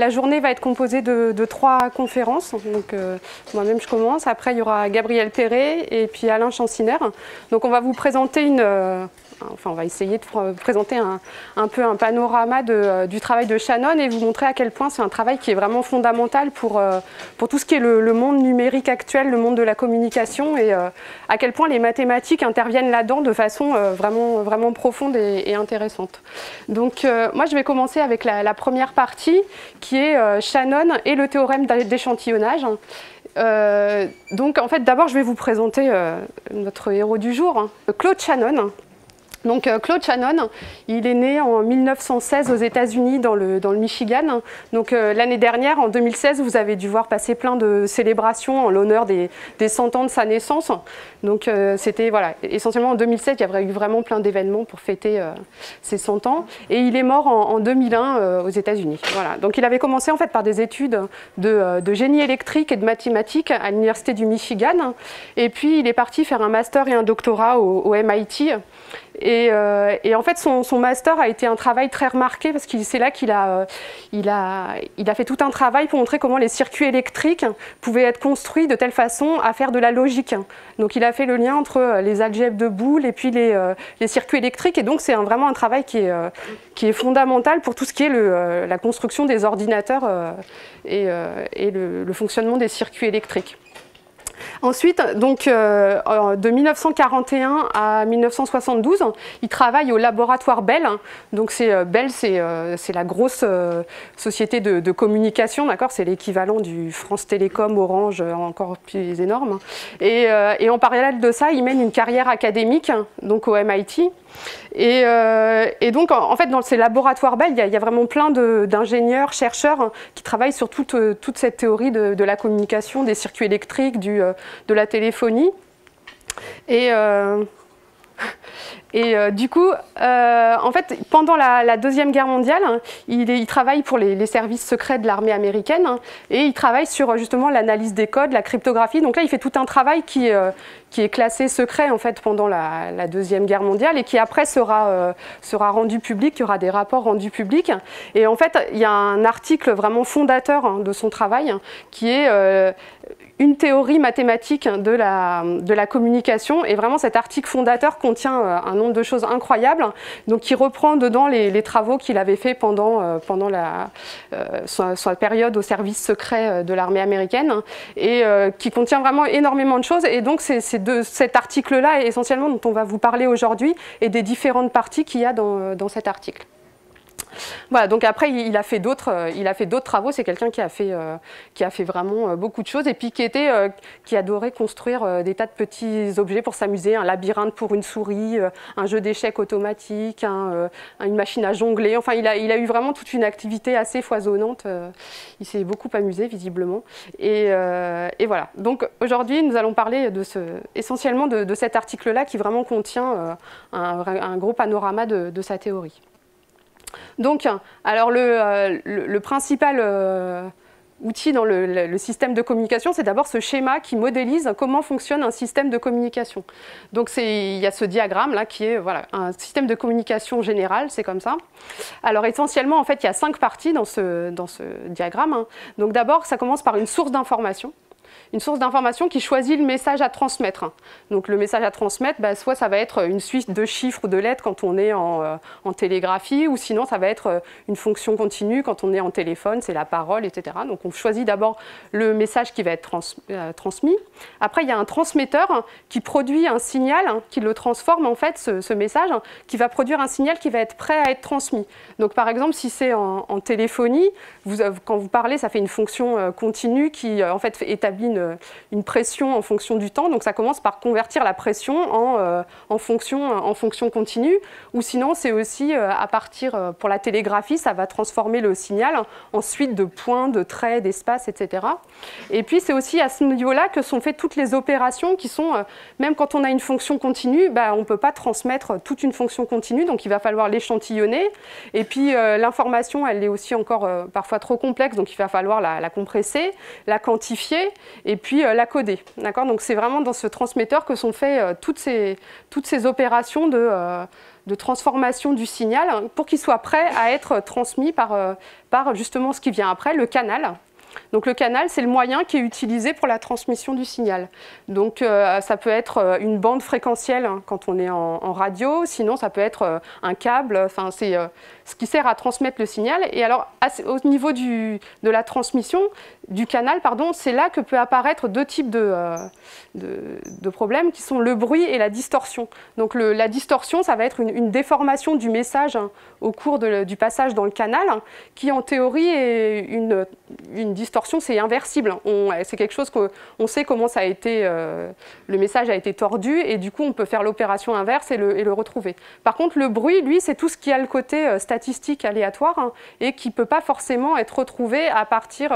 La journée va être composée de 3 conférences. Donc moi-même je commence. Après il y aura Gabriel Perret et puis Alain Chanciner. Donc on va vous présenter on va essayer de vous présenter un peu un panorama du travail de Shannon et vous montrer à quel point c'est un travail qui est vraiment fondamental pour tout ce qui est le monde numérique actuel, le monde de la communication et à quel point les mathématiques interviennent là-dedans de façon vraiment profonde et intéressante. Donc moi je vais commencer avec la première partie qui est Shannon et le théorème d'échantillonnage. Donc en fait d'abord je vais vous présenter notre héros du jour, Claude Shannon. Donc Claude Shannon, il est né en 1916 aux États-Unis dans le Michigan. Donc l'année dernière, en 2016, vous avez dû voir passer plein de célébrations en l'honneur des 100 ans de sa naissance. Donc c'était voilà, essentiellement en 2007, il y avait eu vraiment plein d'événements pour fêter ses 100 ans. Et il est mort en 2001 aux États-Unis. Voilà. Donc il avait commencé en fait par des études de génie électrique et de mathématiques à l'université du Michigan. Et puis il est parti faire un master et un doctorat au MIT. Et en fait, son master a été un travail très remarqué parce que c'est là qu'il a fait tout un travail pour montrer comment les circuits électriques pouvaient être construits de telle façon à faire de la logique. Donc il a fait le lien entre les algèbres de Boole et puis les circuits électriques. Et donc c'est vraiment un travail qui est fondamental pour tout ce qui est la construction des ordinateurs et le fonctionnement des circuits électriques. Ensuite, donc, de 1941 à 1972, il travaille au laboratoire Bell. Donc Bell, c'est la grosse société de communication, d'accord ? C'est l'équivalent du France Télécom, Orange, encore plus énorme. Et en parallèle de ça, il mène une carrière académique, donc au MIT. Et donc, en fait, dans ces laboratoires Bell, il y a vraiment plein d'ingénieurs, chercheurs qui travaillent sur toute cette théorie de la communication, des circuits électriques, de la téléphonie. Et du coup, en fait, pendant la Deuxième Guerre mondiale, il travaille pour les services secrets de l'armée américaine et il travaille sur justement l'analyse des codes, la cryptographie. Donc là, il fait tout un travail qui est classé secret en fait pendant la Deuxième Guerre mondiale et qui après sera rendu public, il y aura des rapports rendus publics. Et en fait, il y a un article vraiment fondateur de son travail qui est une théorie mathématique de la communication. Et vraiment, cet article fondateur contient un nombre de choses incroyables, donc qui reprend dedans les travaux qu'il avait fait pendant sa période au service secret de l'armée américaine, et qui contient vraiment énormément de choses. Et donc, c'est de cet article-là, essentiellement, dont on va vous parler aujourd'hui, et des différentes parties qu'il y a dans cet article. Voilà, donc après il a fait d'autres travaux. C'est quelqu'un qui a fait vraiment beaucoup de choses et puis qui adorait construire des tas de petits objets pour s'amuser, un labyrinthe pour une souris, un jeu d'échecs automatique, une machine à jongler. Enfin, il a eu vraiment toute une activité assez foisonnante. Il s'est beaucoup amusé visiblement. Et voilà. Donc aujourd'hui, nous allons parler essentiellement de cet article-là qui vraiment contient un gros panorama de sa théorie. Donc, alors le principal outil dans le système de communication, c'est d'abord ce schéma qui modélise comment fonctionne un système de communication. Donc il y a ce diagramme là qui est voilà, un système de communication général, c'est comme ça. Alors essentiellement, en fait, il y a 5 parties dans ce diagramme, hein. Donc d'abord, ça commence par une source d'information. Une source d'information qui choisit le message à transmettre. Donc le message à transmettre, soit ça va être une suite de chiffres ou de lettres quand on est en télégraphie, ou sinon ça va être une fonction continue quand on est en téléphone, c'est la parole, etc. Donc on choisit d'abord le message qui va être transmis. Après il y a un transmetteur qui produit un signal, qui le transforme en fait, ce message, qui va produire un signal qui va être prêt à être transmis. Donc par exemple si c'est en téléphonie, quand vous parlez, ça fait une fonction continue qui en fait établit une pression en fonction du temps. Donc ça commence par convertir la pression en fonction continue. Ou sinon, c'est aussi à partir, pour la télégraphie, ça va transformer le signal en suite de points, de traits, d'espaces, etc. Et puis c'est aussi à ce niveau-là que sont faites toutes les opérations qui sont, même quand on a une fonction continue, on ne peut pas transmettre toute une fonction continue, donc il va falloir l'échantillonner. Et puis l'information, elle est aussi encore parfois trop complexe, donc il va falloir la compresser, la quantifier et puis la coder. D'accord ? Donc c'est vraiment dans ce transmetteur que sont faites toutes ces opérations de transformation du signal pour qu'il soit prêt à être transmis par justement ce qui vient après, le canal. Donc le canal, c'est le moyen qui est utilisé pour la transmission du signal. Donc ça peut être une bande fréquentielle quand on est en radio, sinon ça peut être un câble, enfin, c'est ce qui sert à transmettre le signal. Et alors au niveau de la transmission, du canal, pardon, c'est là que peut apparaître deux types de problèmes qui sont le bruit et la distorsion. Donc la distorsion, ça va être une déformation du message au cours du passage dans le canal, qui en théorie est une distorsion, c'est inversible. C'est quelque chose qu'on sait comment ça a été, le message a été tordu, et du coup on peut faire l'opération inverse et le retrouver. Par contre, le bruit, lui, c'est tout ce qui a le côté statistique aléatoire et qui ne peut pas forcément être retrouvé à partir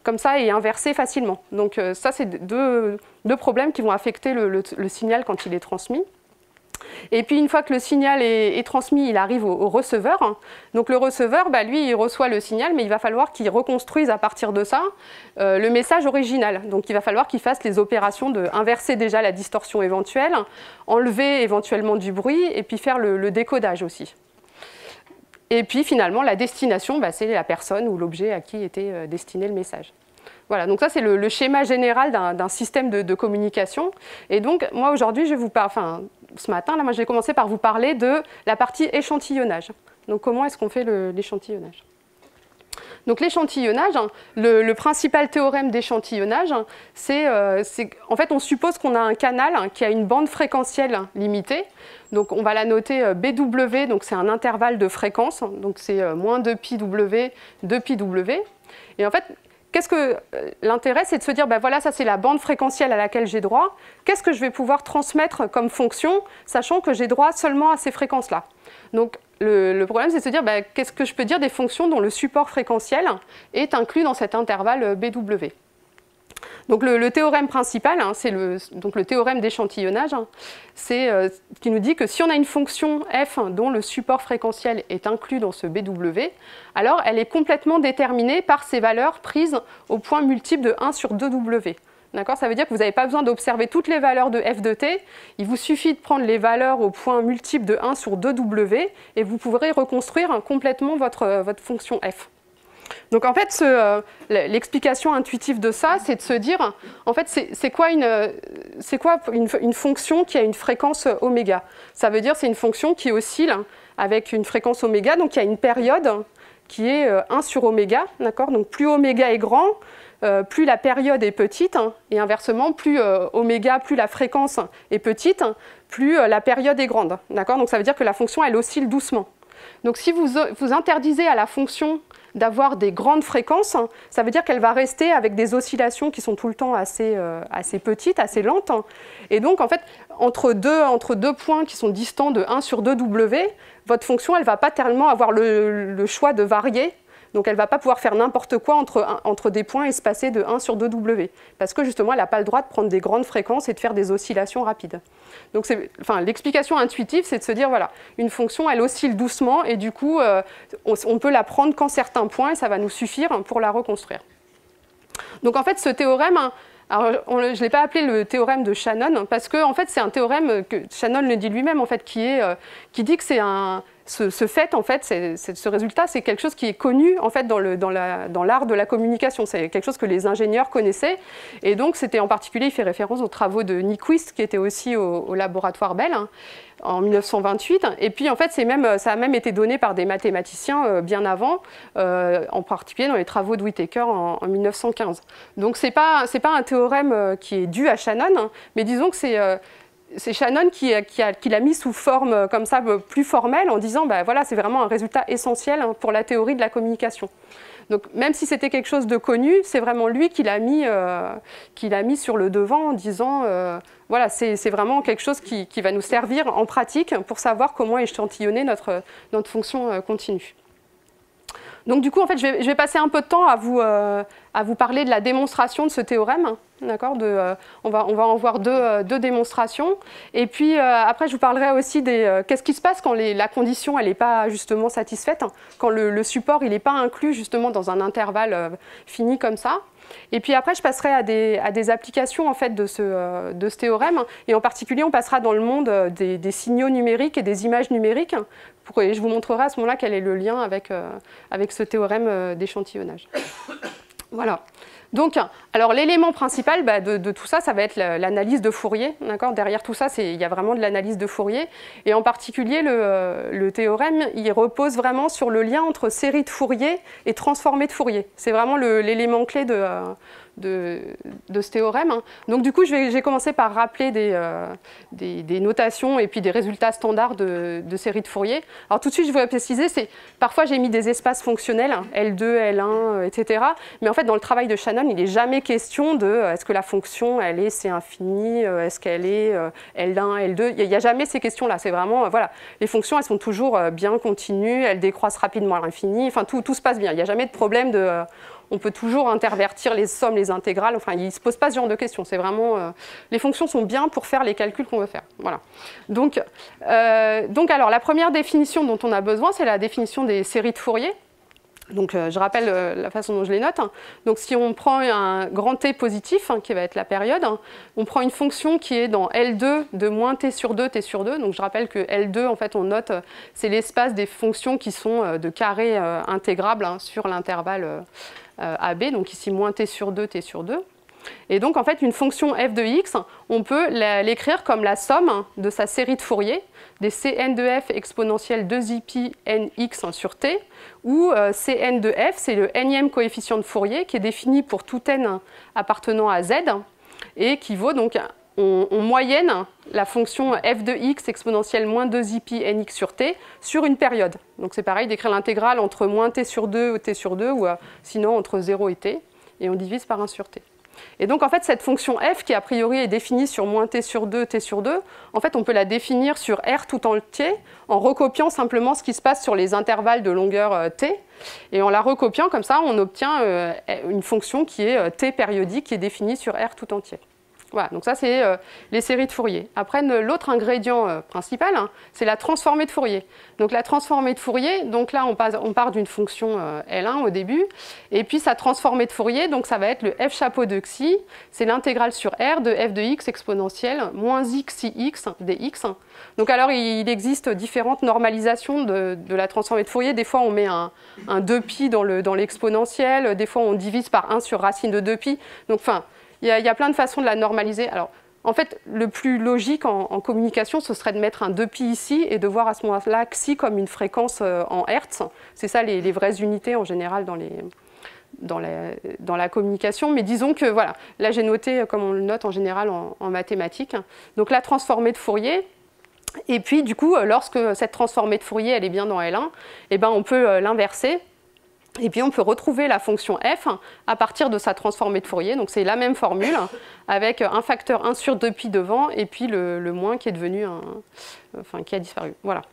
comme ça et inversé facilement. Donc ça, c'est deux problèmes qui vont affecter le signal quand il est transmis. Et puis une fois que le signal est transmis, il arrive au receveur. Donc le receveur, lui, il reçoit le signal, mais il va falloir qu'il reconstruise à partir de ça le message original. Donc il va falloir qu'il fasse les opérations de inverser déjà la distorsion éventuelle, enlever éventuellement du bruit, et puis faire le décodage aussi. Et puis finalement, la destination, c'est la personne ou l'objet à qui était destiné le message. Voilà, donc ça c'est le schéma général d'un système de communication. Et donc moi aujourd'hui, ce matin, moi j'ai commencé par vous parler de la partie échantillonnage. Donc comment est-ce qu'on fait l'échantillonnage ? Donc l'échantillonnage, le principal théorème d'échantillonnage, c'est en fait on suppose qu'on a un canal qui a une bande fréquentielle limitée. Donc on va la noter BW, donc c'est un intervalle de fréquence, donc c'est moins 2πW, 2πW. Et en fait, l'intérêt, c'est de se dire, voilà, ça c'est la bande fréquentielle à laquelle j'ai droit. Qu'est-ce que je vais pouvoir transmettre comme fonction, sachant que j'ai droit seulement à ces fréquences-là? Donc le problème, c'est de se dire, qu'est-ce que je peux dire des fonctions dont le support fréquentiel est inclus dans cet intervalle BW? Donc le théorème principal, c'est le théorème d'échantillonnage, c'est qui nous dit que si on a une fonction f dont le support fréquentiel est inclus dans ce BW, alors elle est complètement déterminée par ses valeurs prises au point multiple de 1 sur 2W. D'accord ? Ça veut dire que vous n'avez pas besoin d'observer toutes les valeurs de f de t, il vous suffit de prendre les valeurs au point multiple de 1 sur 2W et vous pourrez reconstruire complètement votre fonction f. Donc en fait, l'explication intuitive de ça, c'est de se dire, en fait, c'est quoi une fonction qui a une fréquence oméga? Ça veut dire c'est une fonction qui oscille avec une fréquence oméga, donc il y a une période qui est 1 sur oméga, d'accord? Donc plus oméga est grand, plus la période est petite, et inversement, plus oméga, plus la fréquence est petite, plus la période est grande, d'accord? Donc ça veut dire que la fonction, elle oscille doucement. Donc si vous interdisez à la fonction d'avoir des grandes fréquences, ça veut dire qu'elle va rester avec des oscillations qui sont tout le temps assez petites, assez lentes. Et donc, en fait, entre deux points qui sont distants de 1 sur 2W, votre fonction, elle ne va pas tellement avoir le choix de varier. Donc, elle ne va pas pouvoir faire n'importe quoi entre des points espacés de 1 sur 2W. Parce que, justement, elle n'a pas le droit de prendre des grandes fréquences et de faire des oscillations rapides. Donc, l'explication intuitive, c'est de se dire, voilà, une fonction, elle oscille doucement et du coup, on peut la prendre qu'en certains points et ça va nous suffire pour la reconstruire. Donc, en fait, ce théorème, alors, je ne l'ai pas appelé le théorème de Shannon parce que, en fait, c'est un théorème que Shannon le dit lui-même, en fait, qui dit que c'est ce fait, en fait, ce résultat, c'est quelque chose qui est connu en fait, dans l'art de la communication. C'est quelque chose que les ingénieurs connaissaient. Et donc, c'était en particulier, il fait référence aux travaux de Nyquist, qui était aussi au laboratoire Bell, en 1928. Et puis, en fait, ça a même été donné par des mathématiciens bien avant, en particulier dans les travaux de Whittaker en 1915. Donc, ce n'est pas un théorème qui est dû à Shannon, mais disons que c'est Shannon qui l'a mis sous forme comme ça plus formelle en disant voilà, c'est vraiment un résultat essentiel pour la théorie de la communication. Donc même si c'était quelque chose de connu, c'est vraiment lui qui l'a mis sur le devant en disant voilà, c'est vraiment quelque chose qui va nous servir en pratique pour savoir comment échantillonner notre fonction continue. Donc du coup, en fait, je vais passer un peu de temps à vous parler de la démonstration de ce théorème. D'accord, on va en voir deux démonstrations. Et puis après, je vous parlerai aussi des qu'est-ce qui se passe quand la condition elle n'est pas justement satisfaite, hein, quand le support il n'est pas inclus justement dans un intervalle fini comme ça. Et puis après, je passerai à des applications en fait, de ce théorème. Et en particulier, on passera dans le monde des signaux numériques et des images numériques. Et je vous montrerai à ce moment-là quel est le lien avec ce théorème d'échantillonnage. Voilà. Donc, alors l'élément principal de tout ça, ça va être l'analyse de Fourier. Derrière tout ça, il y a vraiment de l'analyse de Fourier. Et en particulier, le théorème, il repose vraiment sur le lien entre série de Fourier et transformée de Fourier. C'est vraiment l'élément clé de ce théorème. Donc du coup, j'ai commencé par rappeler des notations et puis des résultats standards de série de Fourier. Alors tout de suite, je voudrais préciser, parfois j'ai mis des espaces fonctionnels, L2, L1, etc. Mais en fait, dans le travail de Shannon, il n'est jamais question de est-ce que la fonction, c'est infini, est-ce qu'elle est L1, L2. Il n'y a jamais ces questions-là. C'est vraiment, voilà, les fonctions, elles sont toujours bien continues, elles décroissent rapidement à l'infini. Enfin, tout se passe bien. Il n'y a jamais de problème de... On peut toujours intervertir les sommes, les intégrales. Enfin, il ne se pose pas ce genre de questions. C'est vraiment, les fonctions sont bien pour faire les calculs qu'on veut faire. Voilà. Donc, alors, la première définition dont on a besoin, c'est la définition des séries de Fourier. Donc, je rappelle la façon dont je les note. Donc, si on prend un grand T positif, qui va être la période, on prend une fonction qui est dans L2 de moins T sur 2, T sur 2. Donc, je rappelle que L2, en fait, on note, c'est l'espace des fonctions qui sont de carré intégrable sur l'intervalle AB. Donc, ici, moins T sur 2, T sur 2. Et donc, en fait, une fonction f de x, on peut l'écrire comme la somme de sa série de Fourier, des Cn de f exponentielle 2i nx sur t, où Cn de f, c'est le nème coefficient de Fourier qui est défini pour tout n appartenant à z, et qui vaut donc, on moyenne la fonction f de x exponentielle moins 2i nx sur t sur une période. Donc c'est pareil d'écrire l'intégrale entre moins t sur 2 ou t sur 2, ou sinon entre 0 et t, et on divise par 1 sur t. Et donc, en fait, cette fonction f, qui a priori est définie sur moins t sur 2, t sur 2, en fait, on peut la définir sur R tout entier en recopiant simplement ce qui se passe sur les intervalles de longueur t. Et en la recopiant comme ça, on obtient une fonction qui est t périodique, qui est définie sur R tout entier. Voilà, donc ça, c'est les séries de Fourier. Après, l'autre ingrédient principal, c'est la transformée de Fourier. Donc la transformée de Fourier, donc là, on part d'une fonction L1 au début, et puis sa transformée de Fourier, donc ça va être le f chapeau de xi, c'est l'intégrale sur R de f de x exponentielle moins xi x dx. Donc alors, il existe différentes normalisations de la transformée de Fourier. Des fois, on met un 2pi dans l'exponentielle, des fois, on divise par 1 sur racine de 2pi. Donc, enfin, il y a plein de façons de la normaliser. Alors, en fait, le plus logique en communication, ce serait de mettre un 2pi ici et de voir à ce moment-là xi comme une fréquence en hertz. C'est ça les vraies unités en général dans la communication. Mais disons que, voilà, là j'ai noté comme on le note en général en mathématiques. Donc la transformée de Fourier. Et puis, du coup, lorsque cette transformée de Fourier elle est bien dans L1, eh ben, on peut l'inverser. Et puis on peut retrouver la fonction f à partir de sa transformée de Fourier. Donc c'est la même formule avec un facteur 1 sur 2pi devant et puis le moins qui est devenu qui a disparu. Voilà.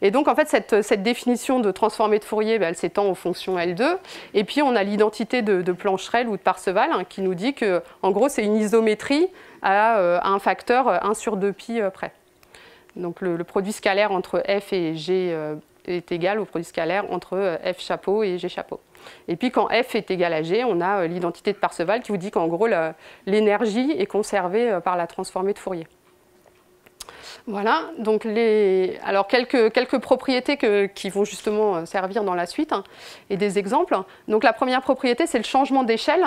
Et donc en fait cette définition de transformée de Fourier, elle s'étend aux fonctions L2. Et puis on a l'identité de Plancherel ou de Parseval qui nous dit que en gros c'est une isométrie à un facteur 1 sur 2pi près. Donc le produit scalaire entre f et g est égal au produit scalaire entre f chapeau et g chapeau. Et puis quand f est égal à g, on a l'identité de Parseval qui vous dit qu'en gros l'énergie est conservée par la transformée de Fourier. Voilà, donc alors quelques propriétés qui vont justement servir dans la suite et des exemples. Donc la première propriété, c'est le changement d'échelle.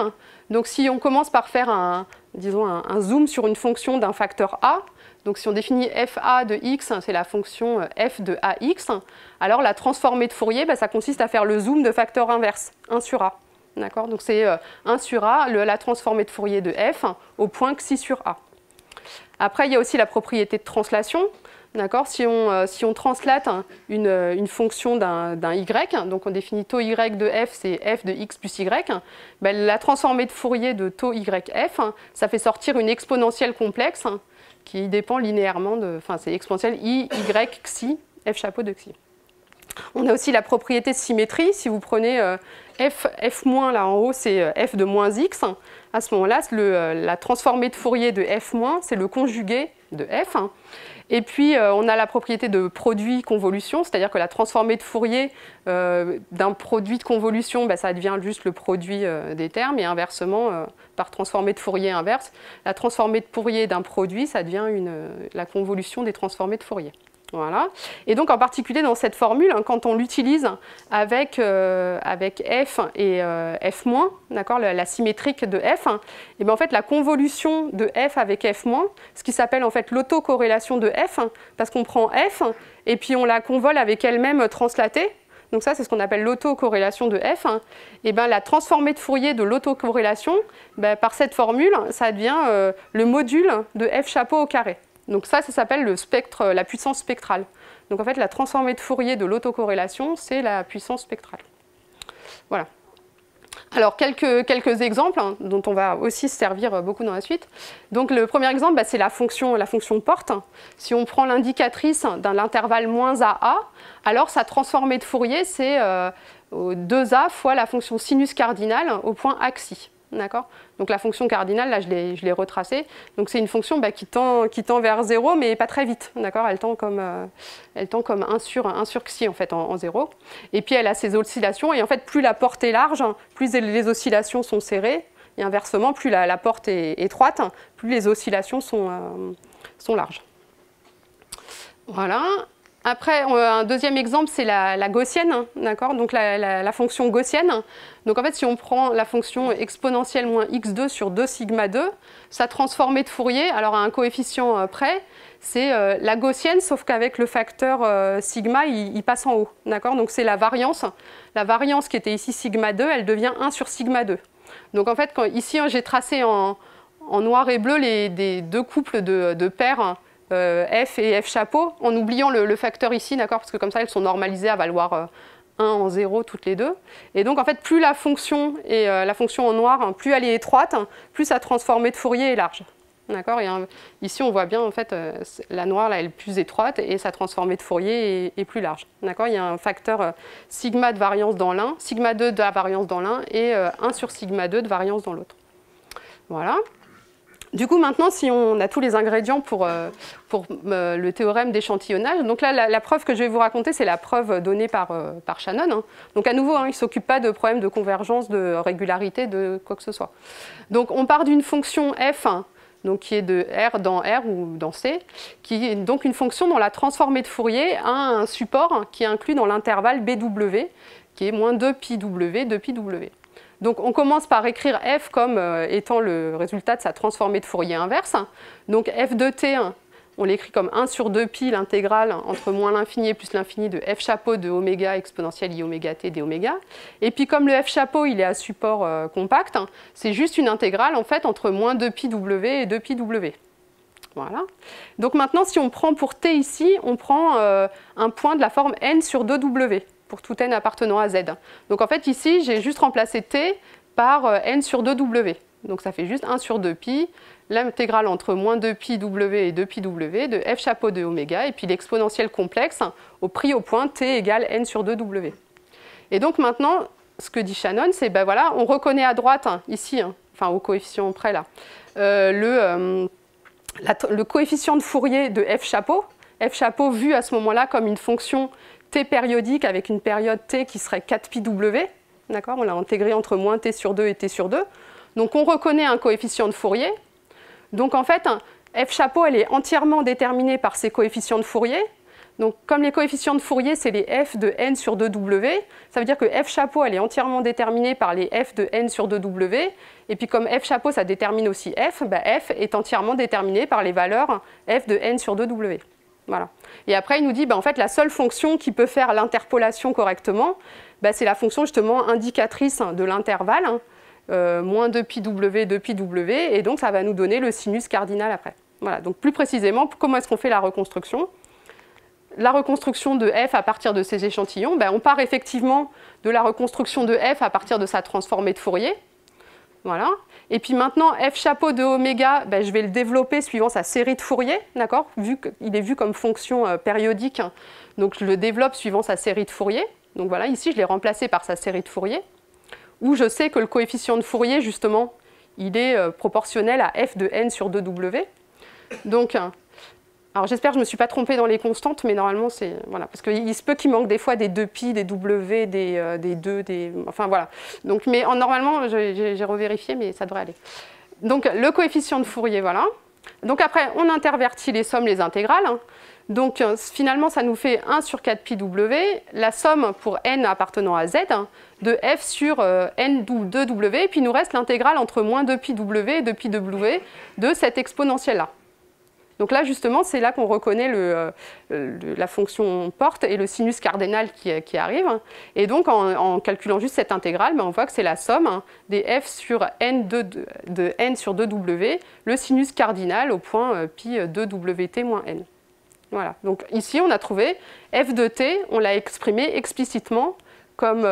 Donc si on commence par faire disons un zoom sur une fonction d'un facteur a, donc si on définit fa de x, c'est la fonction f de ax, alors la transformée de Fourier, ça consiste à faire le zoom de facteur inverse, 1 sur a. D'accord ? Donc c'est 1 sur a, la transformée de Fourier de f au point xi sur a. Après, il y a aussi la propriété de translation. D'accord ? Si on translate une fonction d'un y, donc on définit taux y de f, c'est f de x plus y, la transformée de Fourier de taux yf, ça fait sortir une exponentielle complexe qui dépend linéairement c'est exponentielle i, y, xi, f chapeau de xi. On a aussi la propriété de symétrie. Si vous prenez f là en haut, c'est f de moins x. À ce moment-là, la transformée de Fourier de f-, c'est le conjugué de f. Et puis, on a la propriété de produit-convolution, c'est-à-dire que la transformée de Fourier d'un produit de convolution, ça devient juste le produit des termes, et inversement, par transformée de Fourier inverse, la transformée de Fourier d'un produit, ça devient la convolution des transformées de Fourier. Voilà. Et donc en particulier dans cette formule, quand on l'utilise avec f et f-, d'accord, la symétrique de f, et bien en fait la convolution de f avec f-, ce qui s'appelle en fait l'autocorrélation de f, parce qu'on prend f et puis on la convole avec elle-même translatée. Donc ça, c'est ce qu'on appelle l'autocorrélation de f. Et bien la transformée de Fourier de l'autocorrélation, par cette formule, ça devient le module de f chapeau au carré. Donc ça s'appelle le spectre, la puissance spectrale. Donc en fait, la transformée de Fourier de l'autocorrélation, c'est la puissance spectrale. Voilà. Alors quelques exemples dont on va aussi se servir beaucoup dans la suite. Donc le premier exemple, c'est la fonction porte. Si on prend l'indicatrice de l'intervalle moins a, alors sa transformée de Fourier, c'est 2a fois la fonction sinus cardinale au point axi. D'accord. Donc la fonction cardinale, là je l'ai retracée. Donc c'est une fonction qui tend vers 0, mais pas très vite. D'accord. Elle tend comme 1 sur xi en fait en 0. Et puis elle a ses oscillations. Et en fait, plus la porte est large, plus les oscillations sont serrées. Et inversement, plus la porte est étroite, plus les oscillations sont larges. Voilà. Après, un deuxième exemple, c'est la gaussienne, d'accord, donc la fonction gaussienne. Donc en fait, si on prend la fonction exponentielle moins x2 sur 2 sigma 2, sa transformée de Fourier, alors à un coefficient près, c'est la gaussienne, sauf qu'avec le facteur sigma, il passe en haut, d'accord. Donc c'est la variance qui était ici sigma 2, elle devient 1 sur sigma 2. Donc en fait, ici, j'ai tracé en noir et bleu des deux couples de paires, f et f chapeau, en oubliant le facteur ici, d'accord, parce que comme ça elles sont normalisées à valoir 1 en 0 toutes les deux. Et donc en fait, plus la fonction en noir, plus elle est étroite, plus sa transformée de Fourier est large. D'accord. Et ici on voit bien en fait la noire là elle est plus étroite et sa transformée de Fourier est plus large. D'accord. Il y a un facteur sigma de variance dans l'un, sigma 2 de la variance dans l'un et 1 sur sigma 2 de variance dans l'autre. Voilà. Du coup, maintenant, si on a tous les ingrédients pour le théorème d'échantillonnage, donc là, la preuve que je vais vous raconter, c'est la preuve donnée par Shannon. Donc à nouveau, il ne s'occupe pas de problèmes de convergence, de régularité, de quoi que ce soit. Donc on part d'une fonction f, donc qui est de R dans R ou dans C, qui est donc une fonction dont la transformée de Fourier a un support qui est inclus dans l'intervalle BW, qui est moins 2πW, 2πW. Donc on commence par écrire f comme étant le résultat de sa transformée de Fourier inverse. Donc f de t, on l'écrit comme 1 sur 2π, l'intégrale entre moins l'infini et plus l'infini de f chapeau de oméga exponentielle i oméga t d oméga. Et puis comme le f chapeau il est à support compact, c'est juste une intégrale en fait entre moins 2πw et 2πw. Voilà. Donc maintenant si on prend pour t ici, on prend un point de la forme n sur 2w. Pour tout n appartenant à z. Donc en fait ici j'ai juste remplacé t par n sur 2w. Donc ça fait juste 1 sur 2π, l'intégrale entre moins 2πw et 2πw de f chapeau de oméga et puis l'exponentielle complexe pris au point t égale n sur 2w. Et donc maintenant ce que dit Shannon c'est voilà, on reconnaît à droite ici, enfin au coefficient près là, le coefficient de Fourier de f chapeau vu à ce moment-là comme une fonction t périodique avec une période t qui serait 4πw, d'accord, on l'a intégré entre moins t sur 2 et t sur 2. Donc on reconnaît un coefficient de Fourier. Donc en fait, f chapeau elle est entièrement déterminée par ces coefficients de Fourier. Donc comme les coefficients de Fourier c'est les f de n sur 2w, ça veut dire que f chapeau elle est entièrement déterminée par les f de n sur 2w. Et puis comme f chapeau ça détermine aussi f, f est entièrement déterminée par les valeurs f de n sur 2w. Voilà. Et après, il nous dit, en fait, la seule fonction qui peut faire l'interpolation correctement, c'est la fonction justement indicatrice de l'intervalle, moins 2πw, 2πw, et donc ça va nous donner le sinus cardinal après. Voilà. Donc plus précisément, comment est-ce qu'on fait la reconstruction? La reconstruction de f à partir de ces échantillons, on part effectivement de la reconstruction de f à partir de sa transformée de Fourier. Voilà. Et puis maintenant, f chapeau de oméga, ben, je vais le développer suivant sa série de Fourier, d'accord? Vu qu'il est vu comme fonction périodique, donc je le développe suivant sa série de Fourier. Donc voilà, ici, je l'ai remplacé par sa série de Fourier, où je sais que le coefficient de Fourier, justement, il est proportionnel à f de n sur 2w. Donc, alors j'espère que je ne me suis pas trompée dans les constantes, mais normalement, c'est... Voilà, parce qu'il se peut qu'il manque des fois des 2pi, des w, des 2, des... Enfin, voilà. Donc, mais normalement, j'ai revérifié, mais ça devrait aller. Donc, le coefficient de Fourier, voilà. Donc, après, on intervertit les sommes, les intégrales. Donc, finalement, ça nous fait 1 sur 4pi w, la somme pour n appartenant à z, de f sur n de w, et puis il nous reste l'intégrale entre moins 2pi w et 2pi w de cette exponentielle-là. Donc là, justement, c'est là qu'on reconnaît la fonction porte et le sinus cardinal qui arrive. Et donc, en calculant juste cette intégrale, ben, on voit que c'est la somme des f sur n de n sur 2w, le sinus cardinal au point pi 2wt moins n. Voilà. Donc ici, on a trouvé f de t, on l'a exprimé explicitement comme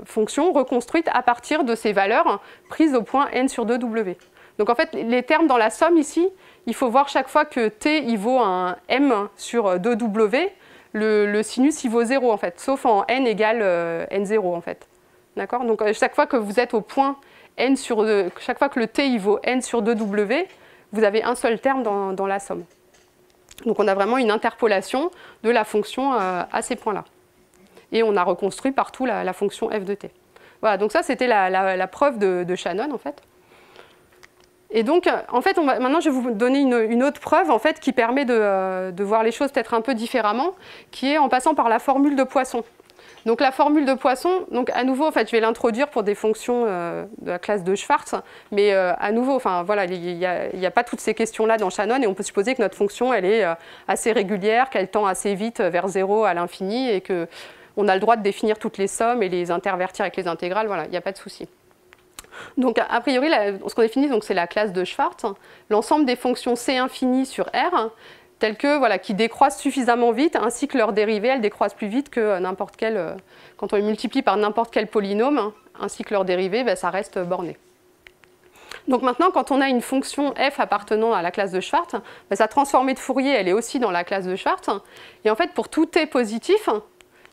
fonction reconstruite à partir de ces valeurs prises au point n sur 2w. Donc en fait, les termes dans la somme ici, il faut voir chaque fois que t il vaut un m sur 2w, le sinus il vaut 0 en fait, sauf en n égale n0 en fait. D'accord? Donc chaque fois que vous êtes au point n sur 2, chaque fois que le t il vaut n sur 2w, vous avez un seul terme dans la somme. Donc on a vraiment une interpolation de la fonction à ces points-là. Et on a reconstruit partout la fonction f de t. Voilà, donc ça c'était la preuve de Shannon en fait. Et donc, en fait, maintenant, je vais vous donner une autre preuve en fait, qui permet de voir les choses peut-être un peu différemment, qui est en passant par la formule de Poisson. Donc, la formule de Poisson, donc, à nouveau, en fait, je vais l'introduire pour des fonctions de la classe de Schwartz, mais à nouveau, enfin, voilà, il n'y a pas toutes ces questions-là dans Shannon, et on peut supposer que notre fonction, elle est assez régulière, qu'elle tend assez vite vers 0 à l'infini, et qu'on a le droit de définir toutes les sommes et les intervertir avec les intégrales, voilà, il n'y a pas de souci. Donc, a priori, ce qu'on définit, c'est la classe de Schwartz, l'ensemble des fonctions C infinies sur R, telles que, voilà, qui décroissent suffisamment vite, ainsi que leurs dérivées, elles décroissent plus vite que n'importe quel, quand on les multiplie par n'importe quel polynôme, ainsi que leurs dérivées, ben, ça reste borné. Donc maintenant, quand on a une fonction f appartenant à la classe de Schwartz, ben, sa transformée de Fourier, elle est aussi dans la classe de Schwartz, et en fait, pour tout t positif,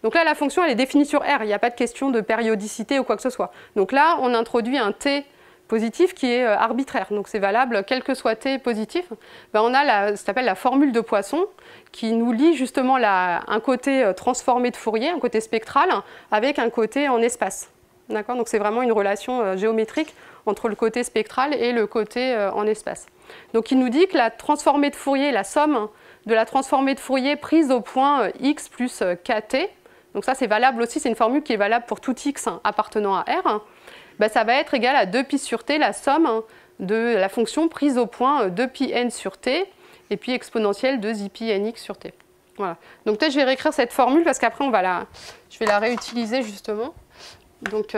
donc là, la fonction, elle est définie sur R. Il n'y a pas de question de périodicité ou quoi que ce soit. Donc là, on introduit un t positif qui est arbitraire. Donc c'est valable, quel que soit t positif. Ben, on a ce qu'on appelle la formule de Poisson qui nous lie justement un côté transformé de Fourier, un côté spectral, avec un côté en espace. D'accord ? Donc c'est vraiment une relation géométrique entre le côté spectral et le côté en espace. Donc il nous dit que la transformée de Fourier, la somme de la transformée de Fourier prise au point x plus kt, donc ça c'est valable aussi, c'est une formule qui est valable pour tout x appartenant à R, ben, ça va être égal à 2pi sur t, la somme de la fonction prise au point 2pi n sur t, et puis exponentielle de pi nx sur t. Voilà. Donc peut-être je vais réécrire cette formule parce qu'après je vais la réutiliser justement. Donc,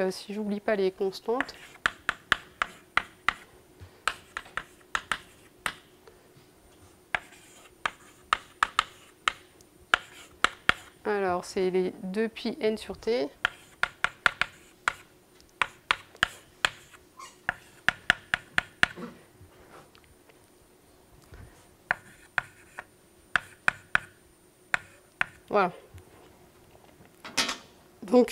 si j'oublie pas les constantes. Alors, c'est les 2pi n sur t. Voilà. Donc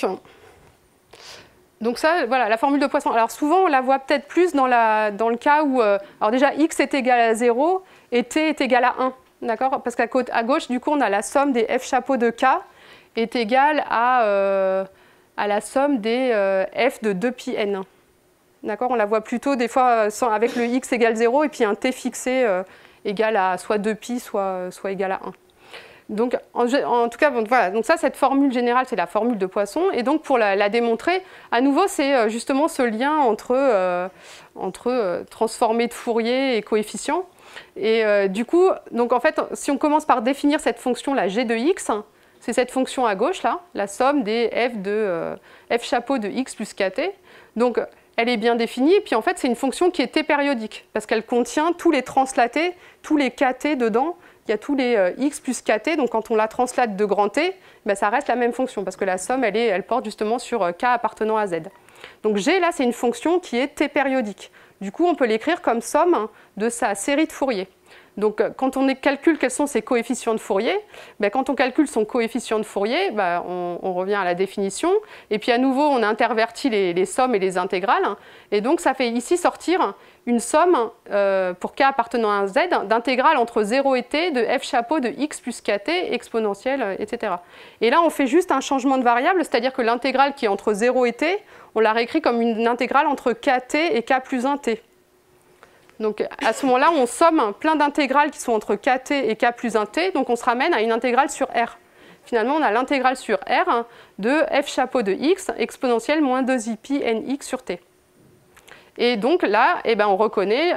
ça, voilà, la formule de Poisson. Alors souvent, on la voit peut-être plus dans le cas où, alors déjà, x est égal à 0 et t est égal à 1. D'accord ? Parce qu'à gauche, du coup, on a la somme des f chapeau de k est égale à la somme des f de 2pi n. D'accord ? On la voit plutôt des fois avec le x égale 0 et puis un t fixé égal à soit 2pi, soit égal à 1. Donc, en tout cas, bon, voilà. Donc ça, cette formule générale, c'est la formule de Poisson. Et donc, pour la démontrer, à nouveau, c'est justement ce lien entre transformée de Fourier et coefficient. Et du coup, donc en fait, si on commence par définir cette fonction, la g de x, c'est cette fonction à gauche, là, la somme des f chapeau de x plus kt. Donc, elle est bien définie. Et puis, en fait, c'est une fonction qui est t périodique, parce qu'elle contient tous les translatés, tous les kt dedans, il y a tous les x plus kt, donc quand on la translate de grand T, ben, ça reste la même fonction, parce que la somme, elle porte justement sur k appartenant à z. Donc G, là, c'est une fonction qui est T périodique. Du coup, on peut l'écrire comme somme de sa série de Fourier. Donc, quand on calcule quels sont ses coefficients de Fourier, ben, quand on calcule son coefficient de Fourier, ben, on revient à la définition. Et puis, à nouveau, on intervertit les sommes et les intégrales. Et donc, ça fait ici sortir une somme pour k appartenant à z d'intégrale entre 0 et t de f chapeau de x plus kt exponentielle, etc. Et là, on fait juste un changement de variable, c'est-à-dire que l'intégrale qui est entre 0 et t, on la réécrit comme une intégrale entre kt et k plus 1t. Donc à ce moment-là, on somme plein d'intégrales qui sont entre kt et k plus 1t, donc on se ramène à une intégrale sur r. Finalement, on a l'intégrale sur r de f chapeau de x exponentielle moins 2i pi nx sur t. Et donc là, eh ben, on reconnaît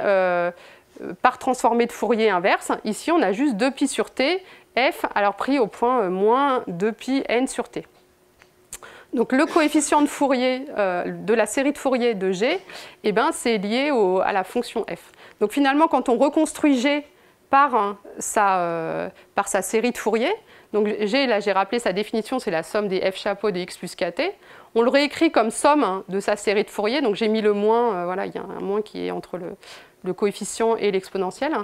par transformée de Fourier inverse, ici on a juste 2pi sur t, f alors pris au point moins 2pi n sur t. Donc le coefficient de Fourier de la série de Fourier de G, eh ben, c'est lié à la fonction f. Donc finalement, quand on reconstruit G par sa série de Fourier, donc G, là j'ai rappelé sa définition, c'est la somme des f chapeaux de x plus kt, on le réécrit comme somme de sa série de Fourier, donc j'ai mis le moins, voilà, il y a un moins qui est entre le coefficient et l'exponentielle,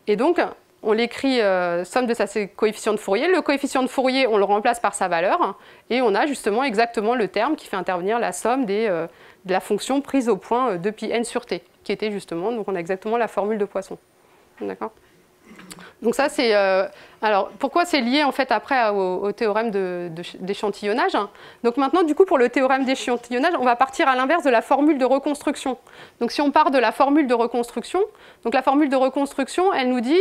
et donc on l'écrit somme de sa coefficient de Fourier. Le coefficient de Fourier, on le remplace par sa valeur. Et on a justement exactement le terme qui fait intervenir la somme de la fonction prise au point 2pi n sur t, qui était justement, donc on a exactement la formule de Poisson. D'accord ? Donc ça, c'est... alors, pourquoi c'est lié en fait après au théorème d'échantillonnage ? Donc maintenant, du coup, pour le théorème d'échantillonnage, on va partir à l'inverse de la formule de reconstruction. Donc si on part de la formule de reconstruction, donc la formule de reconstruction, elle nous dit...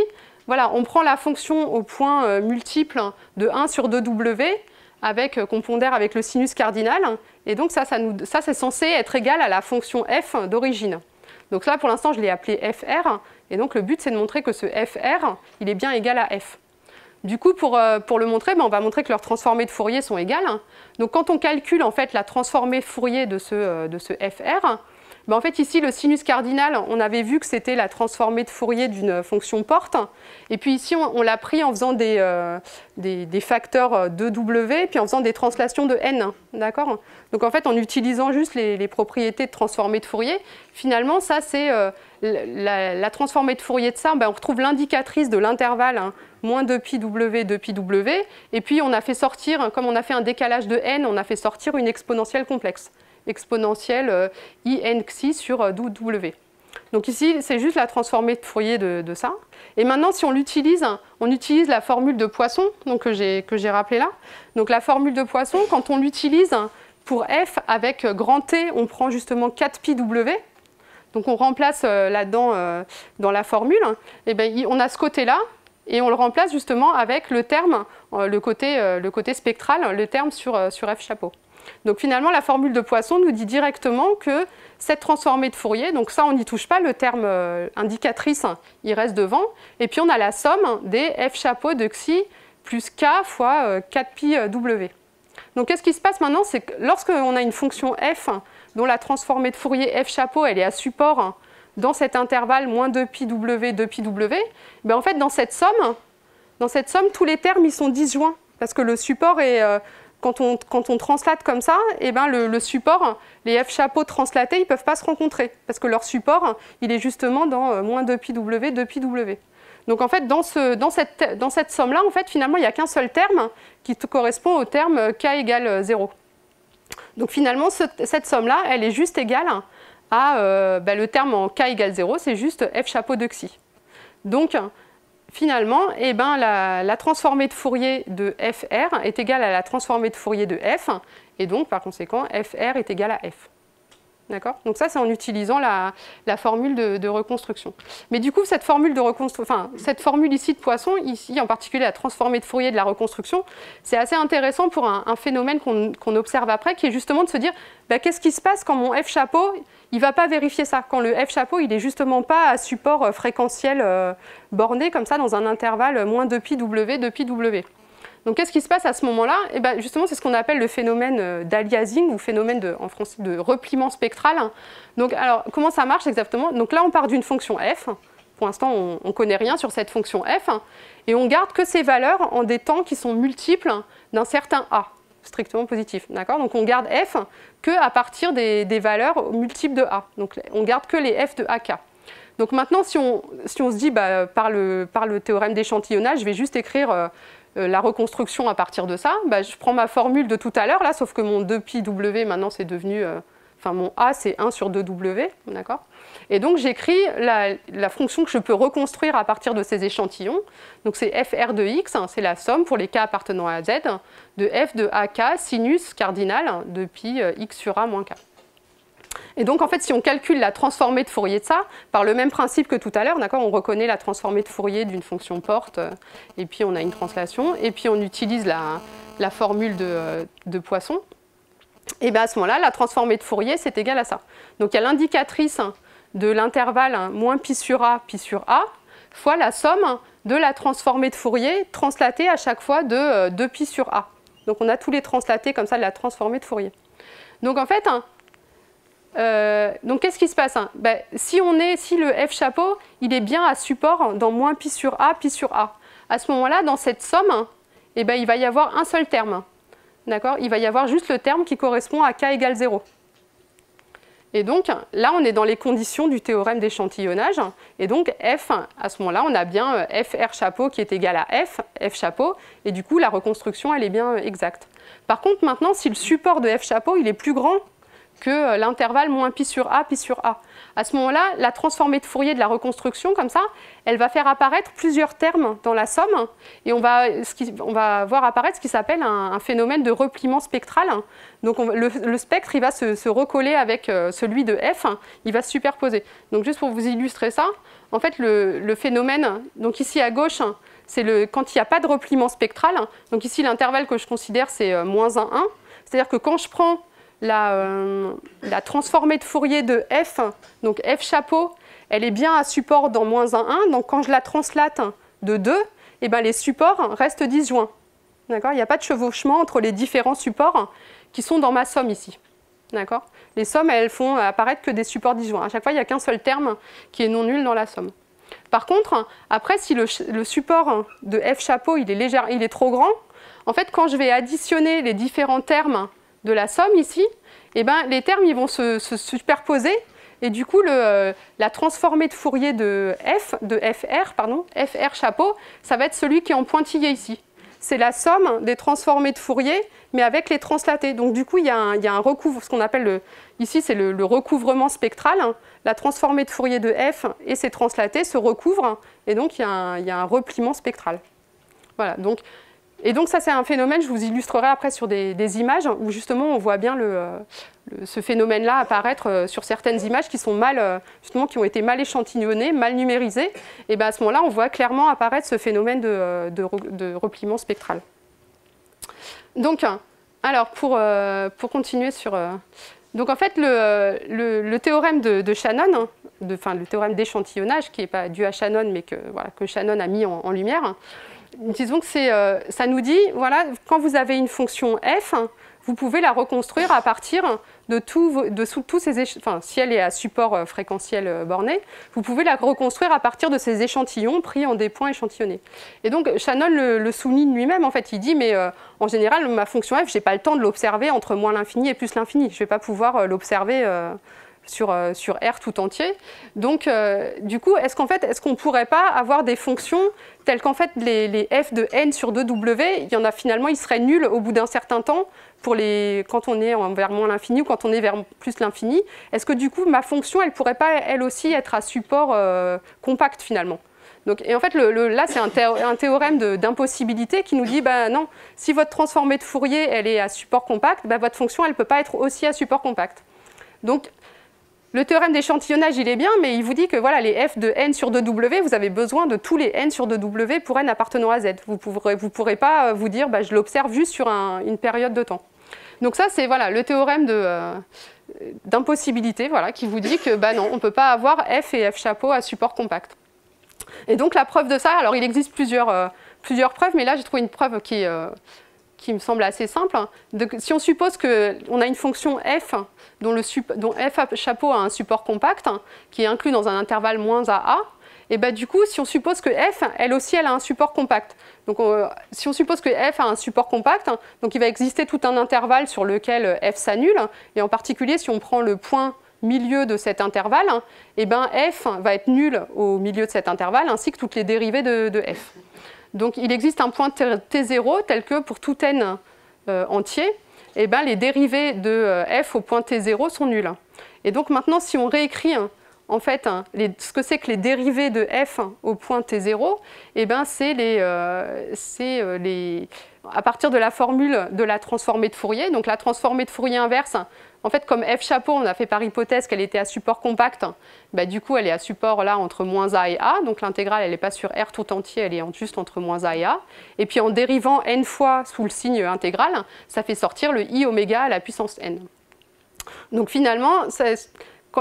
Voilà, on prend la fonction au point multiple de 1 sur 2w qu'on pondère avec le sinus cardinal. Et donc ça c'est censé être égal à la fonction f d'origine. Donc là, pour l'instant, je l'ai appelé fr. Et donc le but, c'est de montrer que ce fr, il est bien égal à f. Du coup, pour le montrer, on va montrer que leurs transformées de Fourier sont égales. Donc quand on calcule en fait la transformée Fourier de ce fr, en fait, ici, le sinus cardinal, on avait vu que c'était la transformée de Fourier d'une fonction porte. Et puis ici, on l'a pris en faisant des facteurs de W, puis en faisant des translations de n. D'accord ? Donc en fait, en utilisant juste les propriétés de transformée de Fourier, finalement, ça, c'est la transformée de Fourier de ça. On retrouve l'indicatrice de l'intervalle moins 2pi w, 2pi w. Et puis, on a fait sortir, comme on a fait un décalage de n, on a fait sortir une exponentielle complexe. Exponentielle inxi sur w. Donc ici, c'est juste la transformée de Fourier de ça. Et maintenant, si on utilise la formule de Poisson, donc que j'ai rappelée là. Donc la formule de Poisson, quand on l'utilise pour f avec grand T, on prend justement 4pi w. Donc on remplace là-dedans dans la formule. Et bien, on a ce côté-là, et on le remplace justement avec le terme, le côté spectral, le terme sur f chapeau. Donc finalement, la formule de Poisson nous dit directement que cette transformée de Fourier, donc ça on n'y touche pas, le terme indicatrice, il reste devant, et puis on a la somme des f chapeau de xi plus k fois 4pi w. Donc qu'est-ce qui se passe maintenant, c'est que lorsqu'on a une fonction f dont la transformée de Fourier f chapeau, elle est à support dans cet intervalle moins 2pi w, 2pi w, ben en fait dans cette somme, tous les termes ils sont disjoints, parce que le support est... Quand on translate comme ça, eh ben le support, les f chapeaux translatés, ils ne peuvent pas se rencontrer parce que leur support, il est justement dans moins 2pi w, 2pi w. Donc en fait, dans cette somme-là, en fait, finalement, il n'y a qu'un seul terme qui correspond au terme k égale 0. Donc finalement, cette somme-là, elle est juste égale à le terme en k égale 0, c'est juste f chapeau de xi. Donc finalement, eh ben, la transformée de Fourier de fr est égale à la transformée de Fourier de f, et donc par conséquent, fr est égal à f. D'accord ? Donc ça, c'est en utilisant la formule de reconstruction. Mais du coup, cette formule ici de Poisson, ici en particulier la transformée de Fourier de la reconstruction, c'est assez intéressant pour un phénomène qu'on observe après, qui est justement de se dire, qu'est-ce qui se passe quand mon f chapeau, il ne va pas vérifier ça, quand le f chapeau, il n'est justement pas à support fréquentiel borné, comme ça, dans un intervalle moins 2pi w, 2pi w. Donc qu'est-ce qui se passe à ce moment-là ? Eh bien, justement, c'est ce qu'on appelle le phénomène d'aliasing, ou phénomène en français de repliement spectral. Donc, alors, comment ça marche exactement ? Donc là, on part d'une fonction f, pour l'instant, on ne connaît rien sur cette fonction f, et on garde que ces valeurs en des temps qui sont multiples d'un certain a, strictement positif. Donc on garde f qu'à partir des valeurs multiples de a. Donc on garde que les f de ak. Donc maintenant, si on se dit par le théorème d'échantillonnage, je vais juste écrire la reconstruction à partir de ça, je prends ma formule de tout à l'heure, là, sauf que mon 2πw maintenant c'est devenu, mon a c'est 1 sur 2w, d'accord ? Et donc j'écris la fonction que je peux reconstruire à partir de ces échantillons. Donc c'est fr de x, c'est la somme pour les k appartenant à z, de f de ak sinus cardinal de pi x sur a moins k. Et donc en fait si on calcule la transformée de Fourier de ça, par le même principe que tout à l'heure, on reconnaît la transformée de Fourier d'une fonction porte, et puis on a une translation, et puis on utilise la formule de Poisson. Et bien à ce moment-là, la transformée de Fourier, c'est égal à ça. Donc il y a l'indicatrice de l'intervalle moins pi sur a fois la somme de la transformée de Fourier translatée à chaque fois de 2π sur a. Donc on a tous les translatés comme ça de la transformée de Fourier. Donc en fait, donc qu'est-ce qui se passe si le f chapeau, il est bien à support dans moins pi sur a, à ce moment-là, dans cette somme, il va y avoir un seul terme. D'accord ? Il va y avoir juste le terme qui correspond à k égale 0. Et donc, là, on est dans les conditions du théorème d'échantillonnage. Et donc, f, à ce moment-là, on a bien fr chapeau qui est égal à f chapeau. Et du coup, la reconstruction, elle est bien exacte. Par contre, maintenant, si le support de f chapeau, il est plus grand que l'intervalle moins pi sur a, à ce moment-là, la transformée de Fourier de la reconstruction, comme ça, elle va faire apparaître plusieurs termes dans la somme, et on va voir apparaître ce qui s'appelle un phénomène de repliement spectral. Donc le spectre, il va se recoller avec celui de f, il va se superposer. Donc juste pour vous illustrer ça, en fait le phénomène, donc ici à gauche, c'est quand il n'y a pas de repliement spectral. Donc ici l'intervalle que je considère c'est moins 1, 1. C'est-à-dire que quand je prends la transformée de Fourier de f, donc f chapeau, elle est bien à support dans moins 1, 1. Donc quand je la translate de 2, les supports restent disjoints. D'accord ? Il n'y a pas de chevauchement entre les différents supports qui sont dans ma somme ici. D'accord ? Les sommes, elles font apparaître que des supports disjoints. À chaque fois, il n'y a qu'un seul terme qui est non nul dans la somme. Par contre, après, si le support de f chapeau il est trop grand, en fait, quand je vais additionner les différents termes de la somme ici, les termes ils vont se superposer, et du coup la transformée de Fourier de fr chapeau, ça va être celui qui est en pointillé ici. C'est la somme des transformées de Fourier, mais avec les translatés. Donc du coup il y a un recouvrement, ce qu'on appelle ici c'est le recouvrement spectral. La transformée de Fourier de f et ses translatés se recouvrent, et donc il y a un repliement spectral. Voilà, et donc ça c'est un phénomène, je vous illustrerai après sur des images où justement on voit bien ce phénomène-là apparaître sur certaines images qui sont qui ont été mal échantillonnées, mal numérisées. Et à ce moment-là, on voit clairement apparaître ce phénomène de repliement spectral. Donc, alors pour continuer sur... Donc en fait, le théorème de Shannon, le théorème d'échantillonnage qui n'est pas dû à Shannon, mais que Shannon a mis en lumière, disons que ça nous dit, voilà, quand vous avez une fonction f, vous pouvez la reconstruire à partir de tous ces échantillons, si elle est à support fréquentiel borné, vous pouvez la reconstruire à partir de ces échantillons pris en des points échantillonnés. Et donc Shannon le souligne lui-même, en fait, il dit, mais en général, ma fonction f, je n'ai pas le temps de l'observer entre moins l'infini et plus l'infini. Je ne vais pas pouvoir l'observer sur R tout entier. Donc, du coup, est-ce qu'on ne pourrait pas avoir des fonctions telles qu'en fait les f de n sur 2w, il y en a finalement, ils seraient nuls au bout d'un certain temps quand on est vers moins l'infini ou quand on est vers plus l'infini. Est-ce que du coup, ma fonction, elle ne pourrait pas elle aussi être à support compact finalement ? Donc, et en fait, là, c'est un théorème d'impossibilité qui nous dit, non, si votre transformée de Fourier, elle est à support compact, votre fonction, elle ne peut pas être aussi à support compact. Donc, le théorème d'échantillonnage, il est bien, mais il vous dit que voilà, les f de n sur 2w, vous avez besoin de tous les n sur 2w pour n appartenant à z. Vous ne pourrez pas vous dire, je l'observe juste sur une période de temps. Donc ça, c'est voilà, le théorème d'impossibilité qui vous dit que non, on ne peut pas avoir f et f chapeau à support compact. Et donc la preuve de ça, alors il existe plusieurs preuves, mais là j'ai trouvé une preuve qui me semble assez simple. Si on suppose qu'on a une fonction f dont f chapeau a un support compact, qui est inclus dans un intervalle moins à a, et bah, du coup, si on suppose que f, elle aussi, elle a un support compact. Donc, si on suppose que f a un support compact, donc il va exister tout un intervalle sur lequel f s'annule, et en particulier, si on prend le point milieu de cet intervalle, et ben f va être nul au milieu de cet intervalle, ainsi que toutes les dérivées de f. Donc, il existe un point t0 tel que pour tout n entier, et ben, les dérivées de f au point t0 sont nulles. Et donc maintenant, si on réécrit en fait ce que c'est que les dérivées de f au point t0, et ben, c'est à partir de la formule de la transformée de Fourier. Donc la transformée de Fourier inverse, en fait, comme f chapeau, on a fait par hypothèse qu'elle était à support compact, bah, du coup, elle est à support là entre moins a et a. Donc l'intégrale, elle n'est pas sur R tout entier, elle est juste entre moins a et a. Et puis en dérivant n fois sous le signe intégral, ça fait sortir le i oméga à la puissance n. Donc finalement,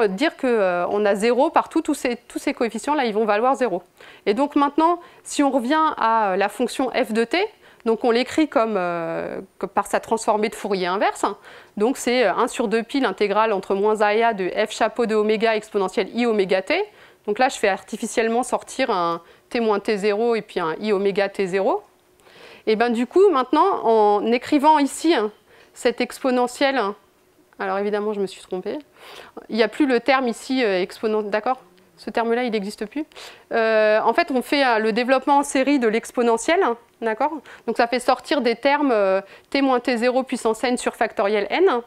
dire qu'on a 0 partout, tous ces coefficients-là, ils vont valoir 0. Et donc maintenant, si on revient à la fonction f de t, donc on l'écrit comme par sa transformée de Fourier inverse. Donc c'est 1 sur 2 pi l'intégrale entre moins a et a de f chapeau de oméga exponentielle i oméga t. Donc là, je fais artificiellement sortir un t moins t0 et puis un i oméga t0. Et bien du coup, maintenant, en écrivant ici cette exponentielle, alors évidemment, je me suis trompée, il n'y a plus le terme ici exponentielle, d'accord ? Ce terme-là, il n'existe plus. En fait, on fait le développement en série de l'exponentielle, d'accord ? Donc ça fait sortir des termes t moins t0 puissance n sur factoriel n.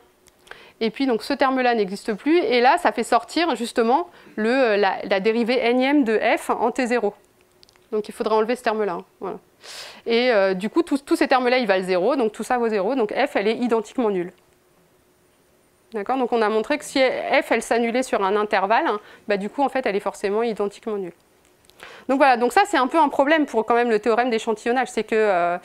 Et puis donc ce terme-là n'existe plus. Et là, ça fait sortir justement la dérivée énième de f en t0. Donc il faudra enlever ce terme-là. Voilà. Et du coup, tous ces termes-là, ils valent 0. Donc tout ça vaut 0. Donc f, elle est identiquement nulle. D'accord ? Donc on a montré que si f, elle s'annulait sur un intervalle, bah, du coup, en fait, elle est forcément identiquement nulle. Donc voilà, donc ça, c'est un peu un problème pour quand même le théorème d'échantillonnage. C'est que,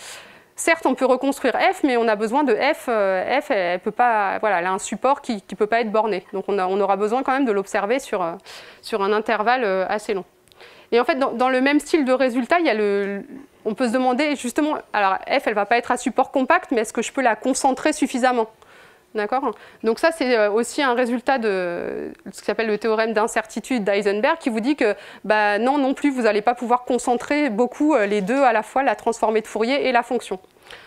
certes, on peut reconstruire f, mais on a besoin de f. F, elle peut pas, voilà, elle a un support qui ne peut pas être borné. Donc on aura besoin quand même de l'observer sur un intervalle assez long. Et en fait, dans le même style de résultat, il y a on peut se demander justement, alors f, elle ne va pas être à support compact, mais est-ce que je peux la concentrer suffisamment ? D'accord ? Donc ça, c'est aussi un résultat de ce qui s'appelle le théorème d'incertitude d'Heisenberg qui vous dit que bah, non plus, vous n'allez pas pouvoir concentrer beaucoup les deux à la fois, la transformée de Fourier et la fonction.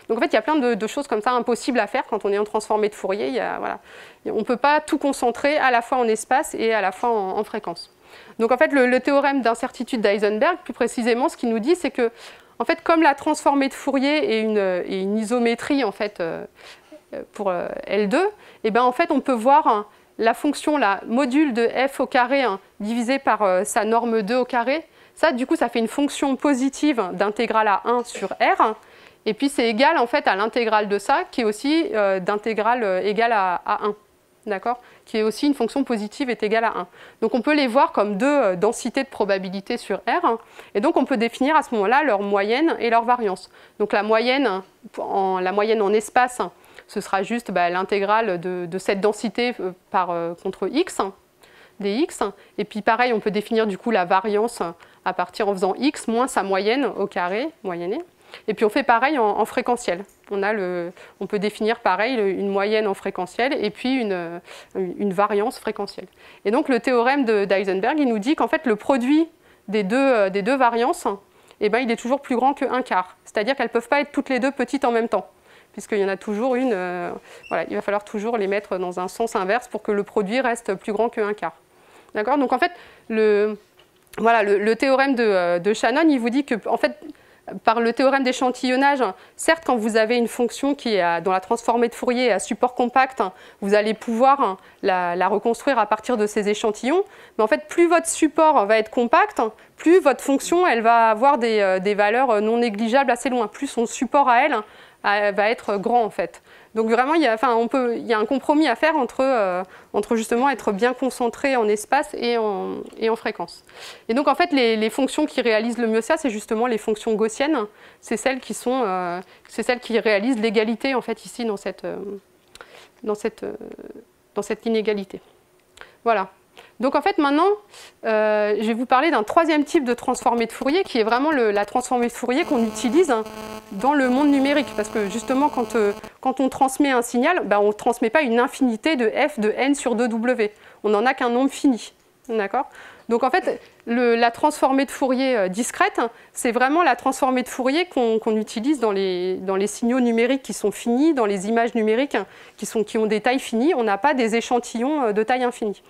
Donc en fait, il y a plein de choses comme ça impossibles à faire quand on est en transformée de Fourier. Voilà. On ne peut pas tout concentrer à la fois en espace et à la fois en fréquence. Donc en fait, le théorème d'incertitude d'Heisenberg, plus précisément, ce qu'il nous dit, c'est que en fait, comme la transformée de Fourier est une isométrie en fait, pour L2, et ben en fait on peut voir la fonction la module de f au carré divisé par sa norme 2 au carré. Ça, du coup, ça fait une fonction positive d'intégrale à 1 sur R. Et puis c'est égal en fait à l'intégrale de ça, qui est aussi d'intégrale égale à 1. D'accord ? Qui est aussi une fonction positive est égale à 1. Donc on peut les voir comme deux densités de probabilité sur R. Et donc on peut définir à ce moment-là leur moyenne et leur variance. Donc la moyenne en espace, ce sera juste l'intégrale de cette densité contre x, dx. Et puis pareil, on peut définir du coup la variance à partir en faisant x moins sa moyenne au carré, moyennée. Et puis on fait pareil en fréquentiel. On peut définir pareil une moyenne en fréquentiel et puis une variance fréquentielle. Et donc le théorème d'Heisenberg, il nous dit qu'en fait le produit des deux variances, eh ben, il est toujours plus grand que 1/4. C'est-à-dire qu'elles ne peuvent pas être toutes les deux petites en même temps, puisqu'il y en a toujours une. Voilà, il va falloir toujours les mettre dans un sens inverse pour que le produit reste plus grand que 1/4. D'accord ? Donc en fait, le théorème de Shannon, il vous dit que en fait, par le théorème d'échantillonnage, certes, quand vous avez une fonction qui est dont la transformée de Fourier est à support compact, vous allez pouvoir la reconstruire à partir de ces échantillons. Mais en fait, plus votre support va être compact, plus votre fonction elle va avoir des valeurs non négligeables assez loin. Plus son support à elle va être grand en fait. Donc vraiment, il y a un compromis à faire entre justement être bien concentré en espace et en fréquence. Et donc en fait, les fonctions qui réalisent le mieux ça, c'est justement les fonctions gaussiennes. C'est celles qui réalisent l'égalité en fait ici dans cette inégalité. Voilà. Donc en fait maintenant, je vais vous parler d'un troisième type de transformée de Fourier qui est vraiment la transformée de Fourier qu'on utilise dans le monde numérique. Parce que justement, quand on transmet un signal, on ne transmet pas une infinité de f de n sur 2w. On n'en a qu'un nombre fini. D'accord ? Donc en fait, la transformée de Fourier discrète, c'est vraiment la transformée de Fourier qu'on utilise dans les signaux numériques qui sont finis, dans les images numériques qui ont des tailles finies. On n'a pas des échantillons de taille infinie.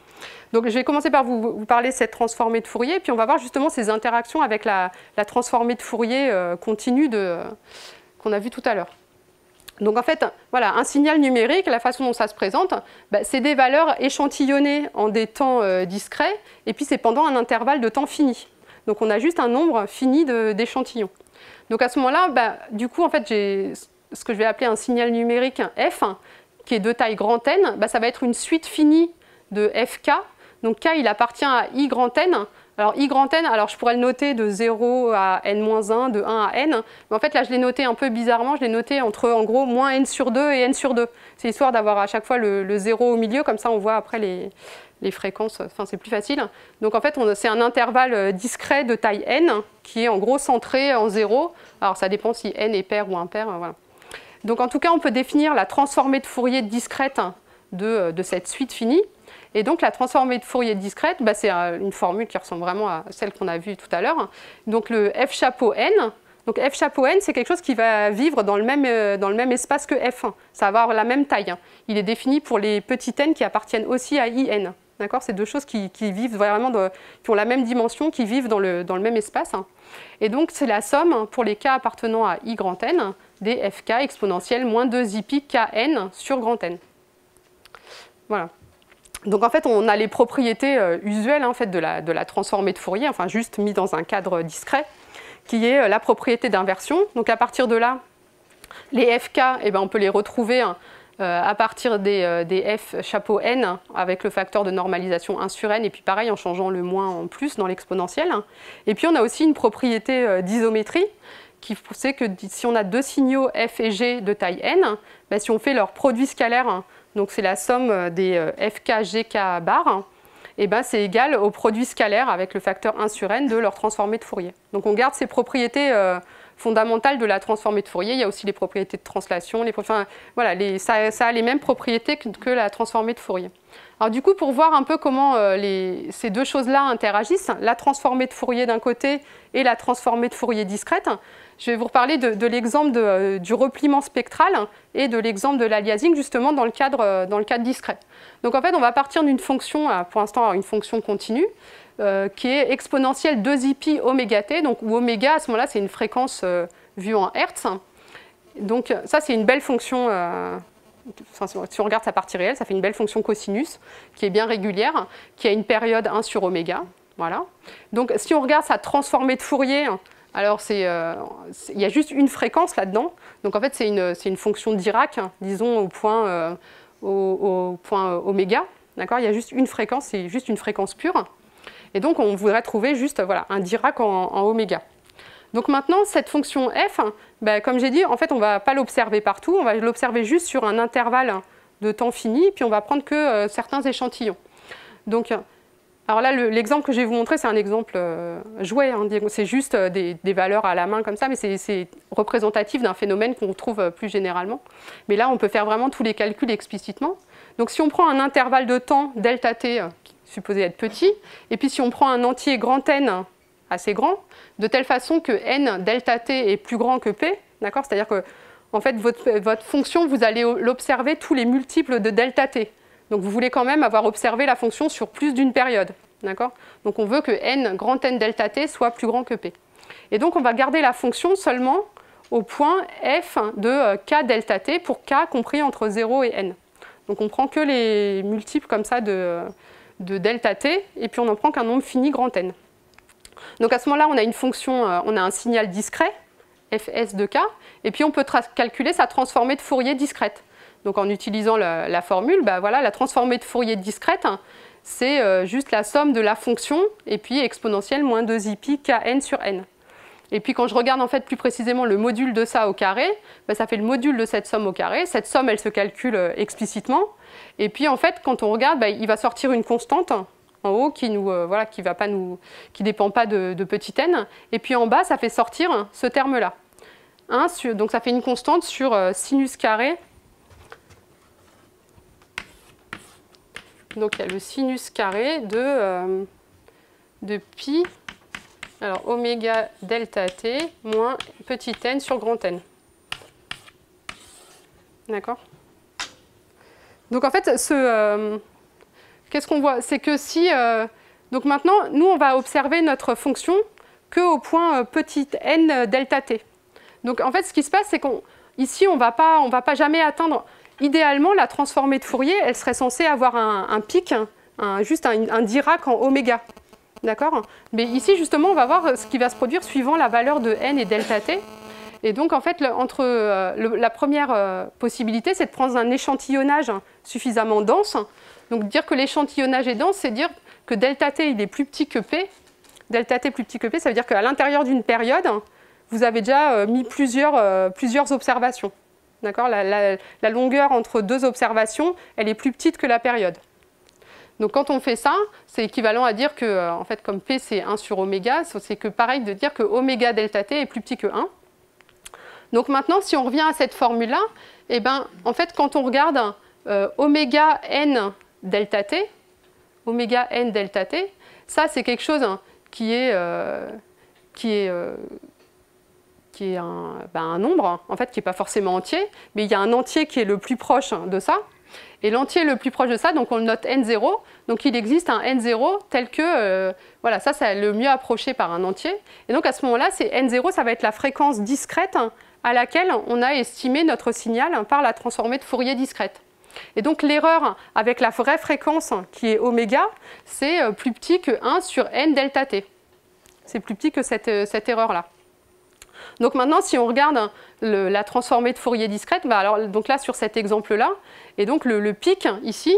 Donc je vais commencer par vous parler de cette transformée de Fourier, puis on va voir justement ces interactions avec la transformée de Fourier continue qu'on a vu tout à l'heure. Donc en fait, voilà, un signal numérique, la façon dont ça se présente, c'est des valeurs échantillonnées en des temps discrets, et puis c'est pendant un intervalle de temps fini. Donc on a juste un nombre fini d'échantillons. Donc à ce moment-là, du coup, en fait, j'ai ce que je vais appeler un signal numérique f, qui est de taille grand N, ça va être une suite finie de fk. Donc k, il appartient à i grand N. Alors i grand N, alors je pourrais le noter de 0 à n-1, de 1 à n, mais en fait là je l'ai noté un peu bizarrement, je l'ai noté entre en gros moins n sur 2 et n sur 2. C'est histoire d'avoir à chaque fois le 0 au milieu, comme ça on voit après les fréquences, enfin c'est plus facile. Donc en fait c'est un intervalle discret de taille n qui est en gros centré en 0. Alors ça dépend si n est pair ou impair, voilà. Donc en tout cas on peut définir la transformée de Fourier discrète de cette suite finie. Et donc la transformée de Fourier discrète, c'est une formule qui ressemble vraiment à celle qu'on a vue tout à l'heure. Donc le f chapeau n, donc f chapeau n, c'est quelque chose qui va vivre dans le même espace que f1. Ça va avoir la même taille. Il est défini pour les petits n qui appartiennent aussi à in. D'accord ? C'est deux choses qui vivent vraiment, qui ont la même dimension, qui vivent dans le même espace. Et donc c'est la somme pour les k appartenant à i grand N des fk exponentielle moins 2 pi kn sur grand N. Voilà. Donc en fait, on a les propriétés usuelles en fait, de la transformée de Fourier, enfin juste mis dans un cadre discret, qui est la propriété d'inversion. Donc à partir de là, les fk, on peut les retrouver à partir des f chapeau n avec le facteur de normalisation 1 sur n, et puis pareil en changeant le moins en plus dans l'exponentielle. Et puis on a aussi une propriété d'isométrie, qui sait que si on a deux signaux f et g de taille n, si on fait leur produit scalaire, donc c'est la somme des fk, gk bar, c'est égal au produit scalaire avec le facteur 1 sur n de leur transformée de Fourier. Donc on garde ces propriétés fondamentales de la transformée de Fourier. Il y a aussi les propriétés de translation, voilà, ça a les mêmes propriétés que la transformée de Fourier. Alors du coup, pour voir un peu comment ces deux choses-là interagissent, la transformée de Fourier d'un côté et la transformée de Fourier discrète, je vais vous reparler de l'exemple du repliement spectral et de l'exemple de l'aliasing justement dans le cadre discret. Donc en fait, on va partir d'une fonction, pour l'instant une fonction continue, qui est exponentielle 2i oméga t, donc où oméga à ce moment-là c'est une fréquence vue en hertz. Donc ça c'est une belle fonction, si on regarde sa partie réelle, ça fait une belle fonction cosinus qui est bien régulière, qui a une période 1 sur oméga. Voilà. Donc si on regarde sa transformée de Fourier, alors il y a juste une fréquence là-dedans. Donc en fait c'est une fonction de Dirac, disons au point oméga. D'accord ? Il y a juste une fréquence, c'est juste une fréquence pure. Et donc on voudrait trouver juste un Dirac en oméga. Donc maintenant, cette fonction f, comme j'ai dit, en fait, on ne va pas l'observer partout, on va l'observer juste sur un intervalle de temps fini, puis on va prendre que certains échantillons. Donc, alors là, l'exemple que je vais vous montrer, c'est un exemple jouet, hein, c'est juste des valeurs à la main comme ça, mais c'est représentatif d'un phénomène qu'on trouve plus généralement. Mais là, on peut faire vraiment tous les calculs explicitement. Donc si on prend un intervalle de temps delta t, supposé être petit, et puis si on prend un entier grand N assez grand, de telle façon que n delta t est plus grand que p, d'accord ? C'est-à-dire que en fait, votre fonction, vous allez l'observer tous les multiples de delta t. Donc vous voulez quand même avoir observé la fonction sur plus d'une période, d'accord ? Donc on veut que n grand N delta t soit plus grand que p. Et donc on va garder la fonction seulement au point f de k delta t pour k compris entre 0 et n. Donc on prend que les multiples comme ça de delta t, et puis on n'en prend qu'un nombre fini grand N. Donc à ce moment-là, on a une fonction, on a un signal discret, fs de k, et puis on peut calculer sa transformée de Fourier discrète. Donc en utilisant la formule, voilà, la transformée de Fourier discrète, c'est juste la somme de la fonction, et puis exponentielle moins 2i pi kn sur n. Et puis quand je regarde en fait plus précisément le module de ça au carré, ça fait le module de cette somme au carré. Cette somme, elle se calcule explicitement. Et puis en fait, quand on regarde, il va sortir une constante en haut qui dépend pas de petit n. Et puis en bas, ça fait sortir ce terme-là. Donc ça fait une constante sur sinus carré. Donc il y a le sinus carré de de pi, alors oméga delta t moins petit n sur grand N. D'accord? Donc en fait, qu'est-ce qu'on voit? C'est que si... donc maintenant, nous, on va observer notre fonction qu'au point petit n delta t. Donc en fait, ce qui se passe, c'est qu'ici, on ne va pas jamais atteindre... Idéalement, la transformée de Fourier, elle serait censée avoir un pic, juste un Dirac en oméga. D'accord? Mais ici, justement, on va voir ce qui va se produire suivant la valeur de n et delta t. Et donc, en fait, la première possibilité, c'est de prendre un échantillonnage suffisamment dense. Donc, dire que l'échantillonnage est dense, c'est dire que delta t, il est plus petit que p. Delta t plus petit que p, ça veut dire qu'à l'intérieur d'une période, vous avez déjà mis plusieurs observations. D'accord? La longueur entre deux observations, elle est plus petite que la période. Donc, quand on fait ça, c'est équivalent à dire que, en fait, comme p, c'est 1 sur oméga, c'est que pareil de dire que oméga delta t est plus petit que 1. Donc maintenant, si on revient à cette formule-là, eh ben, en fait, quand on regarde oméga n delta t, ça c'est quelque chose qui est un nombre, en fait, qui n'est pas forcément entier, mais il y a un entier qui est le plus proche de ça. Et l'entier le plus proche de ça, donc on le note n0, donc il existe un n0 tel que, voilà, ça c'est le mieux approché par un entier. Et donc à ce moment-là, c'est n0, ça va être la fréquence discrète à laquelle on a estimé notre signal par la transformée de Fourier discrète. Et donc l'erreur avec la vraie fréquence qui est oméga, c'est plus petit que 1 sur n delta t. C'est plus petit que cette erreur-là. Donc maintenant, si on regarde la transformée de Fourier discrète, bah alors, donc là sur cet exemple-là, et donc le pic ici,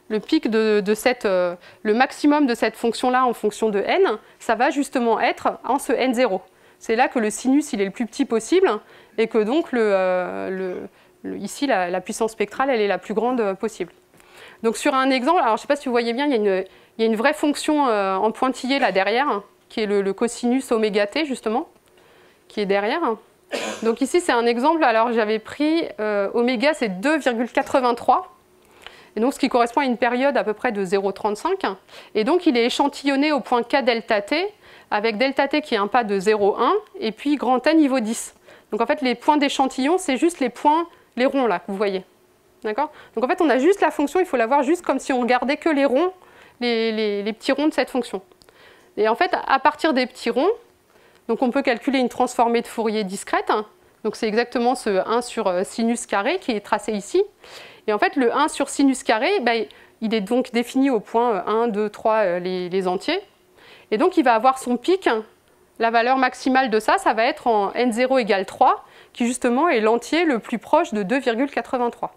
le pic le maximum de cette fonction-là en fonction de n, ça va justement être en ce n0. C'est là que le sinus il est le plus petit possible et que donc ici la puissance spectrale elle est la plus grande possible. Donc sur un exemple, alors je ne sais pas si vous voyez bien, il y a une vraie fonction en pointillé là derrière, qui est le cosinus oméga t justement, qui est derrière. Donc ici c'est un exemple, alors j'avais pris oméga c'est 2,83. Et donc ce qui correspond à une période à peu près de 0,35. Et donc il est échantillonné au point k delta t, avec delta t qui est un pas de 0,1, et puis grand N niveau 10. Donc en fait les points d'échantillon, c'est juste les ronds là que vous voyez. D'accord? Donc en fait on a juste la fonction, il faut la voir juste comme si on regardait que les ronds, les petits ronds de cette fonction. Et en fait à partir des petits ronds, donc on peut calculer une transformée de Fourier discrète. Donc c'est exactement ce 1 sur sinus carré qui est tracé ici. Et en fait, le 1 sur sinus carré, ben, il est donc défini au point 1, 2, 3, les entiers. Et donc, il va avoir son pic. La valeur maximale de ça, ça va être en n0 égale 3, qui justement est l'entier le plus proche de 2,83.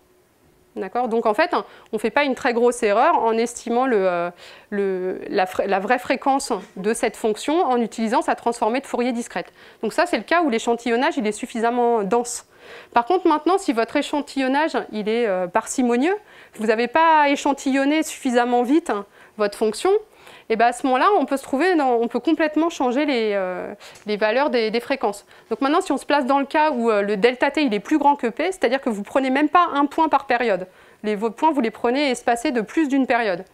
D'accord? Donc, en fait, on ne fait pas une très grosse erreur en estimant la vraie fréquence de cette fonction en utilisant sa transformée de Fourier discrète. Donc ça, c'est le cas où l'échantillonnage il est suffisamment dense. Par contre, maintenant, si votre échantillonnage il est parcimonieux, vous n'avez pas échantillonné suffisamment vite votre fonction, et bien à ce moment-là, on peut complètement changer les valeurs des fréquences. Donc maintenant, si on se place dans le cas où le delta t il est plus grand que p, c'est-à-dire que vous ne prenez même pas un point par période. Vos points, vous les prenez espacés de plus d'une période.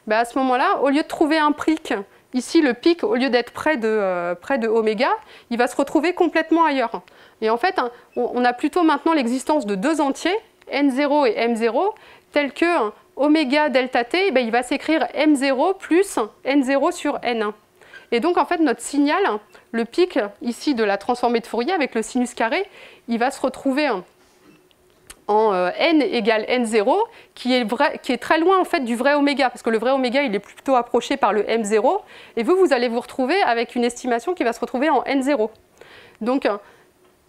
Ben à ce moment-là, au lieu de trouver un pic, ici le pic, au lieu d'être près de oméga, il va se retrouver complètement ailleurs. Et en fait, on a plutôt maintenant l'existence de deux entiers, n0 et m0, tels que oméga delta t, ben, il va s'écrire m0 plus n0 sur n1. Et donc, en fait, notre signal, le pic ici de la transformée de Fourier avec le sinus carré, il va se retrouver en n égale n0, qui est très loin en fait, du vrai oméga, parce que le vrai oméga, il est plutôt approché par le m0, et vous allez vous retrouver avec une estimation qui va se retrouver en n0. Donc,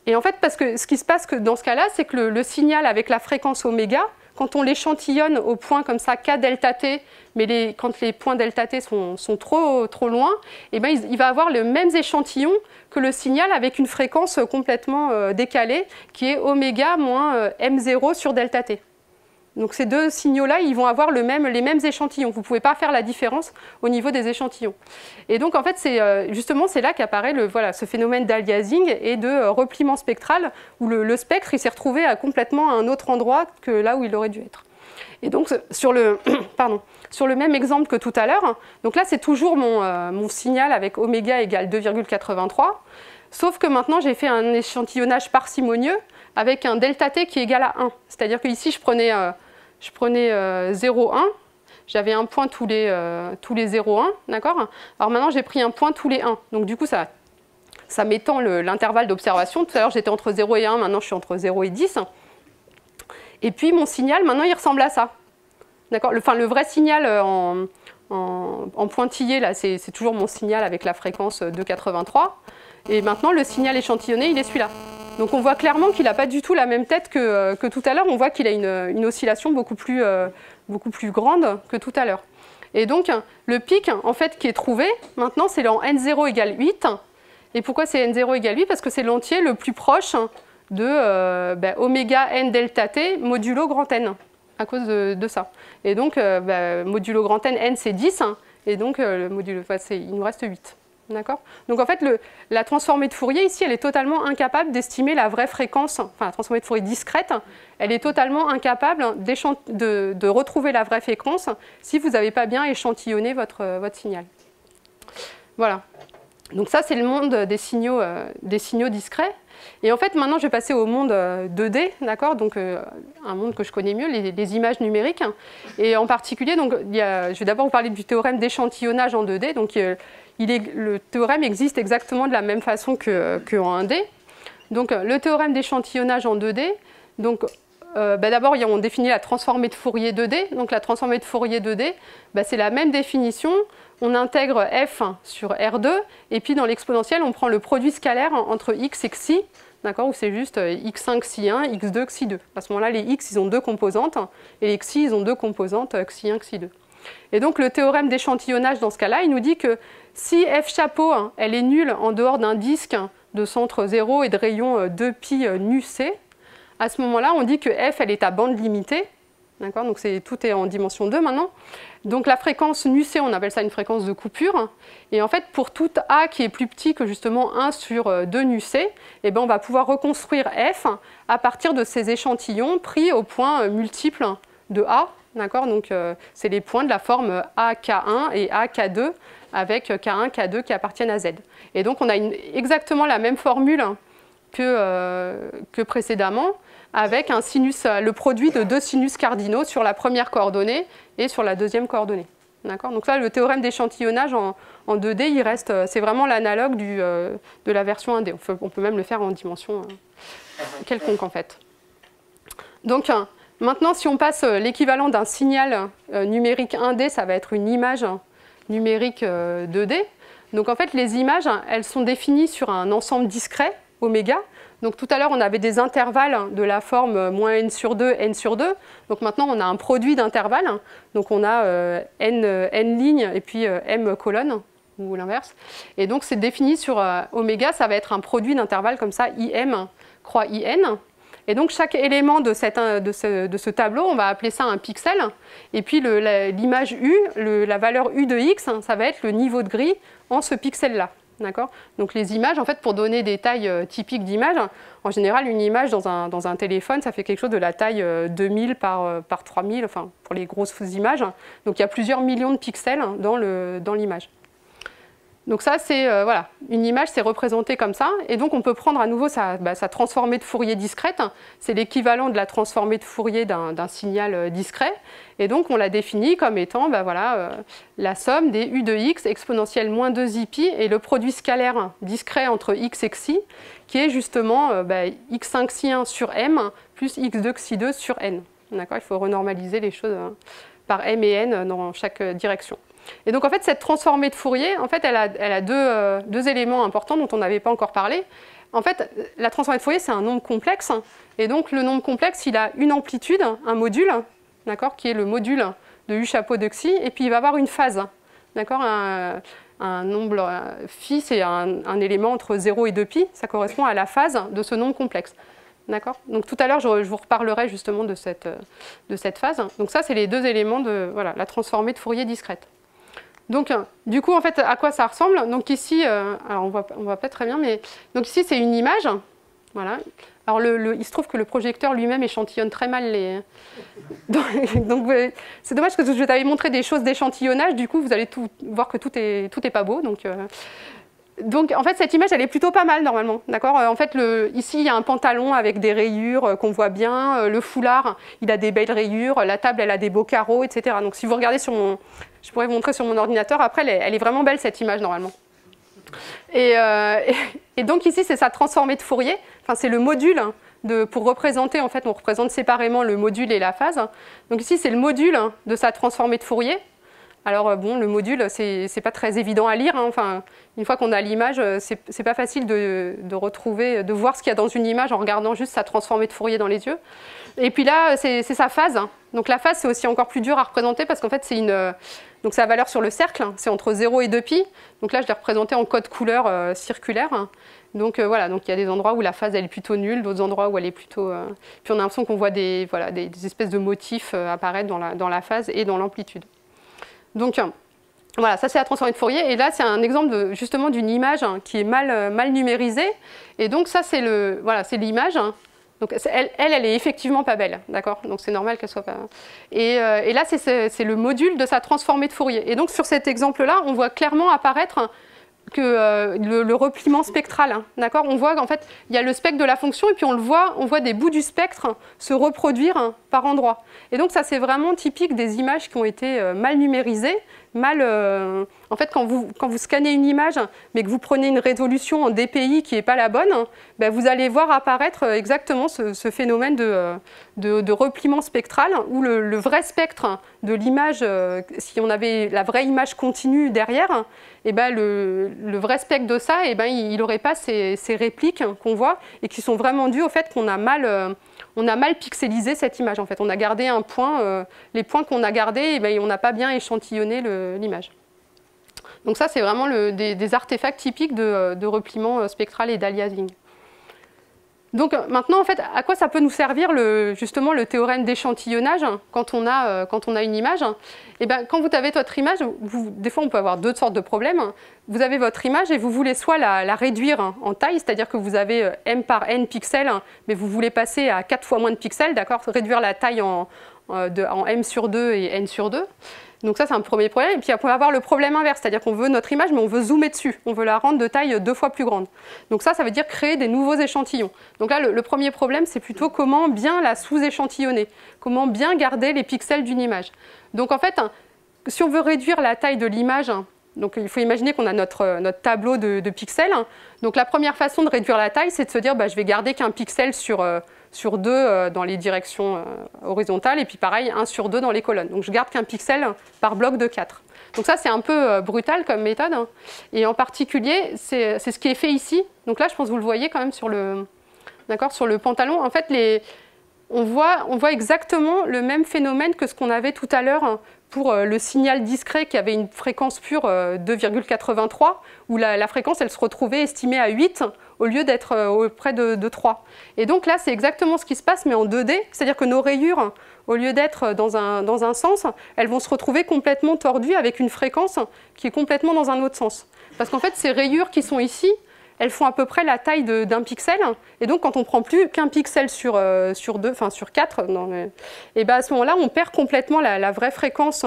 et en fait, parce que ce qui se passe dans ce cas-là, c'est que le signal avec la fréquence oméga, quand on l'échantillonne au point comme ça, k delta t, mais quand les points delta t sont trop loin, eh ben, il va avoir les mêmes échantillons que le signal avec une fréquence complètement décalée, qui est oméga moins m0 sur delta t. Donc ces deux signaux-là, ils vont avoir les mêmes échantillons. Vous ne pouvez pas faire la différence au niveau des échantillons. Et donc en fait, justement, c'est là qu'apparaît ce phénomène d'aliasing et de repliement spectral, où le spectre s'est retrouvé complètement à un autre endroit que là où il aurait dû être. Et donc sur le, sur le même exemple que tout à l'heure, donc là c'est toujours mon signal avec oméga égale 2,83, sauf que maintenant j'ai fait un échantillonnage parcimonieux avec un delta t qui est égal à 1. C'est-à-dire que ici je prenais 0,1, j'avais un point tous les 0,1, d'accord? Alors maintenant j'ai pris un point tous les 1, donc du coup ça m'étend l'intervalle d'observation. Tout à l'heure j'étais entre 0 et 1, maintenant je suis entre 0 et 10. Et puis mon signal, maintenant, il ressemble à ça. Enfin, le vrai signal en pointillé, là, c'est toujours mon signal avec la fréquence 2,83. Et maintenant, le signal échantillonné, il est celui-là. Donc on voit clairement qu'il n'a pas du tout la même tête que tout à l'heure. On voit qu'il a une oscillation beaucoup plus grande que tout à l'heure. Et donc, le pic, en fait, qui est trouvé, maintenant, c'est en n0 égale 8. Et pourquoi c'est n0 égale 8? Parce que c'est l'entier le plus proche de oméga n delta t modulo grand N, à cause de ça. Et donc, modulo grand N c'est 10, et donc il nous reste 8. D'accord? Donc en fait, la transformée de Fourier, ici, elle est totalement incapable d'estimer la vraie fréquence, enfin la transformée de Fourier discrète, elle est totalement incapable de retrouver la vraie fréquence si vous n'avez pas bien échantillonné votre signal. Voilà. Donc ça, c'est le monde des signaux discrets. Et en fait, maintenant, je vais passer au monde 2D, d'accord? Donc, un monde que je connais mieux, les images numériques. Et en particulier, donc, je vais d'abord vous parler du théorème d'échantillonnage en 2D. Donc, le théorème existe exactement de la même façon qu'en 1D. Donc, le théorème d'échantillonnage en 2D, donc, d'abord, on définit la transformée de Fourier 2D. Donc, la transformée de Fourier 2D, c'est la même définition. On intègre f sur R2, et puis dans l'exponentielle, on prend le produit scalaire entre x et xi, d'accord, où c'est juste x1 xi1, x2 xi2. À ce moment-là, les x, ils ont deux composantes, et les xi, ils ont deux composantes, xi1, xi2. Et donc, le théorème d'échantillonnage, dans ce cas-là, il nous dit que si f chapeau, elle est nulle en dehors d'un disque de centre 0 et de rayon 2π nu c, à ce moment-là, on dit que f, elle est à bande limitée. D'accord, donc tout est en dimension 2 maintenant. Donc la fréquence nu c, on appelle ça une fréquence de coupure. Et en fait, pour tout a qui est plus petit que justement 1 sur 2 nu c, on va pouvoir reconstruire f à partir de ces échantillons pris au point multiple de a. D'accord, donc c'est les points de la forme AK1 et AK2 avec K1, K2 qui appartiennent à Z. Et donc on a exactement la même formule que précédemment, avec le produit de deux sinus cardinaux sur la première coordonnée et sur la deuxième coordonnée. D'accord ? Donc ça, le théorème d'échantillonnage en 2D, il reste, c'est vraiment l'analogue de la version 1D. On peut même le faire en dimension quelconque en fait. Donc maintenant, si on passe l'équivalent d'un signal numérique 1D, ça va être une image numérique 2D. Donc en fait, les images, elles sont définies sur un ensemble discret, oméga. Donc tout à l'heure, on avait des intervalles de la forme moins n sur 2, n sur 2. Donc maintenant, on a un produit d'intervalles. Donc on a n lignes et puis m colonnes, ou l'inverse. Et donc c'est défini sur oméga, ça va être un produit d'intervalles comme ça, im croix in. Et donc chaque élément de ce tableau, on va appeler ça un pixel. Et puis l'image u, la valeur u de x, ça va être le niveau de gris en ce pixel-là. D'accord ? Donc les images, en fait, pour donner des tailles typiques d'images, en général, une image dans un téléphone, ça fait quelque chose de la taille 2000 par 3000, enfin, pour les grosses images. Donc il y a plusieurs millions de pixels dans l'image. Donc ça, c'est voilà, une image, c'est représenté comme ça. Et donc on peut prendre à nouveau sa transformée de Fourier discrète. C'est l'équivalent de la transformée de Fourier d'un signal discret. Et donc on la définit comme étant la somme des u de x exponentielle moins 2iπ et le produit scalaire discret entre x et xi, qui est justement x5 xi1 sur m plus x2 xi2 sur n. D'accord ? Il faut renormaliser les choses par m et n dans chaque direction. Et donc en fait cette transformée de Fourier, en fait, elle a deux éléments importants dont on n'avait pas encore parlé. En fait, la transformée de Fourier, c'est un nombre complexe, et donc le nombre complexe, il a une amplitude, un module, d'accord, qui est le module de u chapeau de xi, et puis il va avoir une phase, d'accord, un nombre phi, c'est un élément entre 0 et 2π, ça correspond à la phase de ce nombre complexe. D'accord ? Donc tout à l'heure, je vous reparlerai justement de cette phase. Donc ça, c'est les deux éléments de la transformée de Fourier discrète. Donc, du coup, en fait, à quoi ça ressemble ? Donc ici, alors on voit pas très bien, mais donc ici, c'est une image. Voilà. Alors il se trouve que le projecteur lui-même échantillonne très mal les... Donc c'est dommage que je t'avais montré des choses d'échantillonnage, du coup vous allez voir que tout est pas beau. Donc en fait cette image elle est plutôt pas mal normalement, d'accord. En fait ici il y a un pantalon avec des rayures qu'on voit bien, le foulard il a des belles rayures, la table elle a des beaux carreaux, etc. Donc si vous regardez je pourrais vous montrer sur mon ordinateur, après elle est vraiment belle cette image normalement. Et donc ici c'est sa transformée de Fourier, enfin c'est le module pour représenter, en fait on représente séparément le module et la phase. Donc ici c'est le module de sa transformée de Fourier. Alors bon, le module c'est pas très évident à lire, hein. Enfin une fois qu'on a l'image c'est pas facile de retrouver, de voir ce qu'il y a dans une image en regardant juste sa transformée de Fourier dans les yeux. Et puis là c'est sa phase, donc la phase c'est aussi encore plus dur à représenter parce qu'en fait c'est donc sa valeur sur le cercle, c'est entre 0 et 2π. Donc là, je l'ai représenté en code couleur circulaire. Donc voilà, donc il y a des endroits où la phase elle est plutôt nulle, d'autres endroits où elle est plutôt... Puis on a l'impression qu'on voit des espèces de motifs apparaître dans la phase et dans l'amplitude. Donc voilà, ça c'est la transformée de Fourier. Et là, c'est un exemple justement d'une image qui est mal numérisée. Et donc ça, c'est l'image. Donc elle est effectivement pas belle, d'accord. Donc c'est normal qu'elle soit pas... Et là, c'est le module de sa transformée de Fourier. Et donc sur cet exemple-là, on voit clairement apparaître que le repliement spectral, d'accord. On voit qu'en fait, il y a le spectre de la fonction et puis on voit des bouts du spectre se reproduire par endroits. Et donc ça, c'est vraiment typique des images qui ont été mal numérisées. En fait, quand vous scannez une image, mais que vous prenez une résolution en DPI qui n'est pas la bonne, ben vous allez voir apparaître exactement ce phénomène de repliement spectral, où le vrai spectre de l'image, si on avait la vraie image continue derrière, et ben le vrai spectre de ça, et ben il n'aurait pas ces répliques qu'on voit, et qui sont vraiment dues au fait qu'on a mal pixelisé cette image. En fait, on a gardé un point, les points qu'on a gardés, et ben, on n'a pas bien échantillonné l'image. Donc ça, c'est vraiment des artefacts typiques de repliement spectral et d'aliasing. Donc maintenant, en fait, à quoi ça peut nous servir justement le théorème d'échantillonnage quand on a une image? Et ben, quand vous avez votre image, des fois on peut avoir deux sortes de problèmes. Vous avez votre image et vous voulez soit la réduire en taille, c'est-à-dire que vous avez m par n pixels, mais vous voulez passer à 4 fois moins de pixels, d'accord, réduire la taille en m sur 2 et n sur 2. Donc ça, c'est un premier problème. Et puis on peut avoir le problème inverse, c'est-à-dire qu'on veut notre image, mais on veut zoomer dessus. On veut la rendre de taille 2 fois plus grande. Donc ça veut dire créer des nouveaux échantillons. Donc là, le premier problème, c'est plutôt comment bien la sous-échantillonner, comment bien garder les pixels d'une image. Donc en fait, si on veut réduire la taille de l'image, donc il faut imaginer qu'on a notre tableau de pixels. Donc la première façon de réduire la taille, c'est de se dire je vais garder qu'un pixel sur 2 dans les directions horizontales, et puis pareil, 1 sur 2 dans les colonnes. Donc je garde qu'un pixel par bloc de 4. Donc ça, c'est un peu brutal comme méthode. Et en particulier, c'est ce qui est fait ici. Donc là, je pense que vous le voyez quand même sur le pantalon. En fait, on voit exactement le même phénomène que ce qu'on avait tout à l'heure pour le signal discret qui avait une fréquence pure 2,83, où la fréquence, elle se retrouvait estimée à 8 au lieu d'être près de 3. Et donc là, c'est exactement ce qui se passe, mais en 2D, c'est-à-dire que nos rayures, au lieu d'être dans un sens, elles vont se retrouver complètement tordues avec une fréquence qui est complètement dans un autre sens. Parce qu'en fait, ces rayures qui sont ici, elles font à peu près la taille d'un pixel, et donc quand on ne prend plus qu'un pixel sur 2, enfin sur 4, et ben à ce moment-là, on perd complètement la vraie fréquence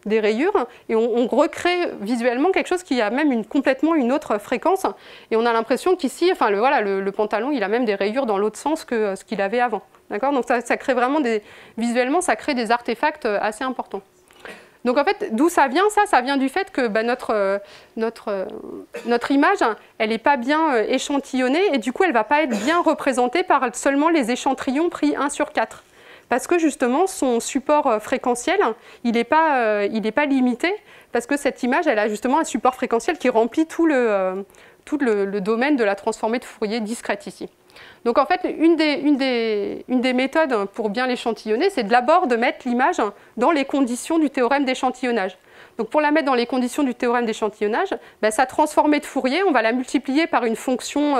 des rayures, et on recrée visuellement quelque chose qui a même complètement une autre fréquence, et on a l'impression qu'ici, enfin le pantalon, il a même des rayures dans l'autre sens que ce qu'il avait avant. Donc ça crée vraiment visuellement, ça crée des artefacts assez importants. Donc en fait, d'où ça vient? Ça vient du fait que notre image, elle n'est pas bien échantillonnée, et du coup, elle ne va pas être bien représentée par seulement les échantillons pris 1 sur 4. Parce que justement, son support fréquentiel, il n'est pas limité, parce que cette image, elle a justement un support fréquentiel qui remplit tout le domaine de la transformée de Fourier discrète ici. Donc en fait, une des méthodes pour bien l'échantillonner, c'est d'abord de mettre l'image dans les conditions du théorème d'échantillonnage. Donc pour la mettre dans les conditions du théorème d'échantillonnage, sa transformée de Fourier, on va la multiplier par une fonction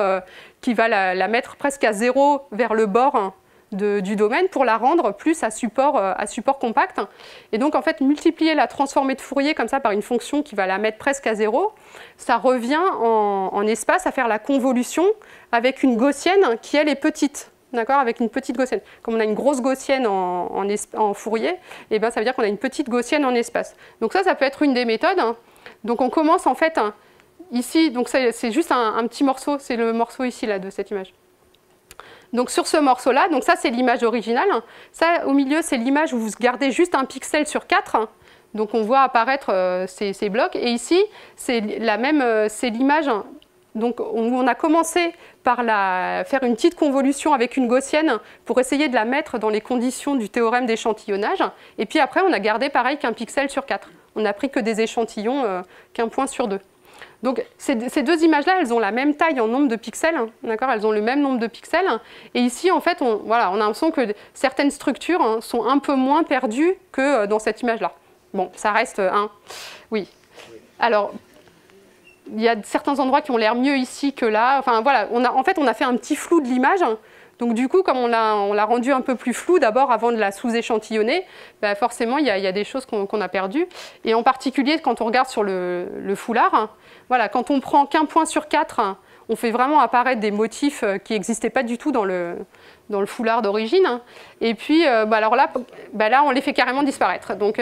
qui va la mettre presque à 0 vers le bord du domaine pour la rendre plus à support compact. Et donc, en fait, multiplier la transformée de Fourier comme ça par une fonction qui va la mettre presque à 0, ça revient en espace à faire la convolution avec une gaussienne qui, elle, est petite. D'accord, avec une petite gaussienne. Comme on a une grosse gaussienne en Fourier, et ben ça veut dire qu'on a une petite gaussienne en espace. Donc ça peut être une des méthodes. Donc on commence en fait ici, donc c'est juste un petit morceau, c'est le morceau ici là de cette image. Donc sur ce morceau-là, donc ça c'est l'image originale. Ça au milieu c'est l'image où vous gardez juste un pixel sur 4. Donc on voit apparaître ces blocs. Et ici c'est l'image. Donc on a commencé par faire une petite convolution avec une gaussienne pour essayer de la mettre dans les conditions du théorème d'échantillonnage. Et puis après, on a gardé pareil qu'un pixel sur 4. On n'a pris que des échantillons, qu'un point sur 2. Donc ces deux images-là, elles ont la même taille en nombre de pixels. D'accord, elles ont le même nombre de pixels. Et ici, en fait, on a l'impression que certaines structures sont un peu moins perdues que dans cette image-là. Bon, ça reste un. Oui. Alors, il y a certains endroits qui ont l'air mieux ici que là. Enfin voilà, en fait, on a fait un petit flou de l'image. Donc du coup, comme on l'a rendu un peu plus flou d'abord avant de la sous-échantillonner, bah forcément, il y a des choses qu'on a perdues. Et en particulier, quand on regarde sur le foulard, voilà, quand on prend qu'un point sur 4, on fait vraiment apparaître des motifs qui n'existaient pas du tout dans le foulard d'origine. Et puis, alors là, on les fait carrément disparaître. Donc,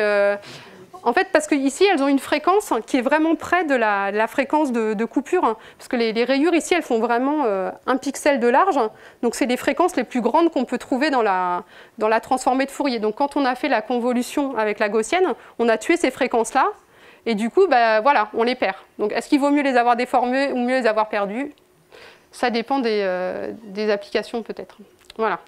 en fait, parce qu'ici, elles ont une fréquence qui est vraiment près de la fréquence de coupure. Parce que les rayures ici, elles font vraiment 1 pixel de large. Donc, c'est les fréquences les plus grandes qu'on peut trouver dans la transformée de Fourier. Donc, quand on a fait la convolution avec la gaussienne, on a tué ces fréquences-là. Et du coup, voilà, on les perd. Donc, est-ce qu'il vaut mieux les avoir déformées ou mieux les avoir perdues? Ça dépend des applications, peut-être. Voilà.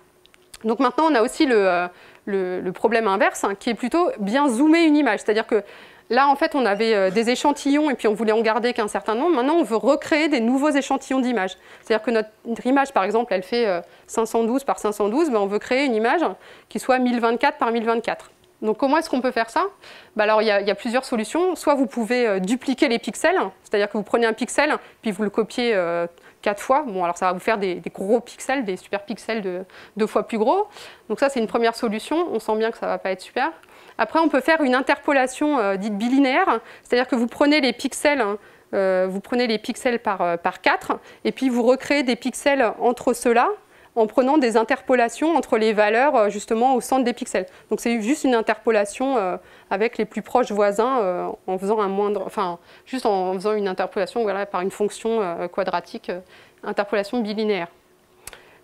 Donc, maintenant, on a aussi le problème inverse, qui est plutôt bien zoomer une image. C'est-à-dire que là, en fait, on avait des échantillons et puis on voulait en garder qu'un certain nombre. Maintenant, on veut recréer des nouveaux échantillons d'images. C'est-à-dire que notre image, par exemple, elle fait 512 par 512. On veut créer une image qui soit 1024 par 1024. Donc, comment est-ce qu'on peut faire ça? Alors, il y a plusieurs solutions. Soit vous pouvez dupliquer les pixels, c'est-à-dire que vous prenez un pixel, puis vous le copiez 4 fois. Bon, alors ça va vous faire des gros pixels, des super pixels 2 fois plus gros. Donc ça, c'est une première solution. On sent bien que ça ne va pas être super. Après, on peut faire une interpolation dite bilinéaire, c'est-à-dire que vous prenez les pixels, par 4, et puis vous recréez des pixels entre ceux-là, en prenant des interpolations entre les valeurs justement au centre des pixels. Donc c'est juste une interpolation avec les plus proches voisins en faisant juste en faisant une interpolation par une fonction quadratique, interpolation bilinéaire.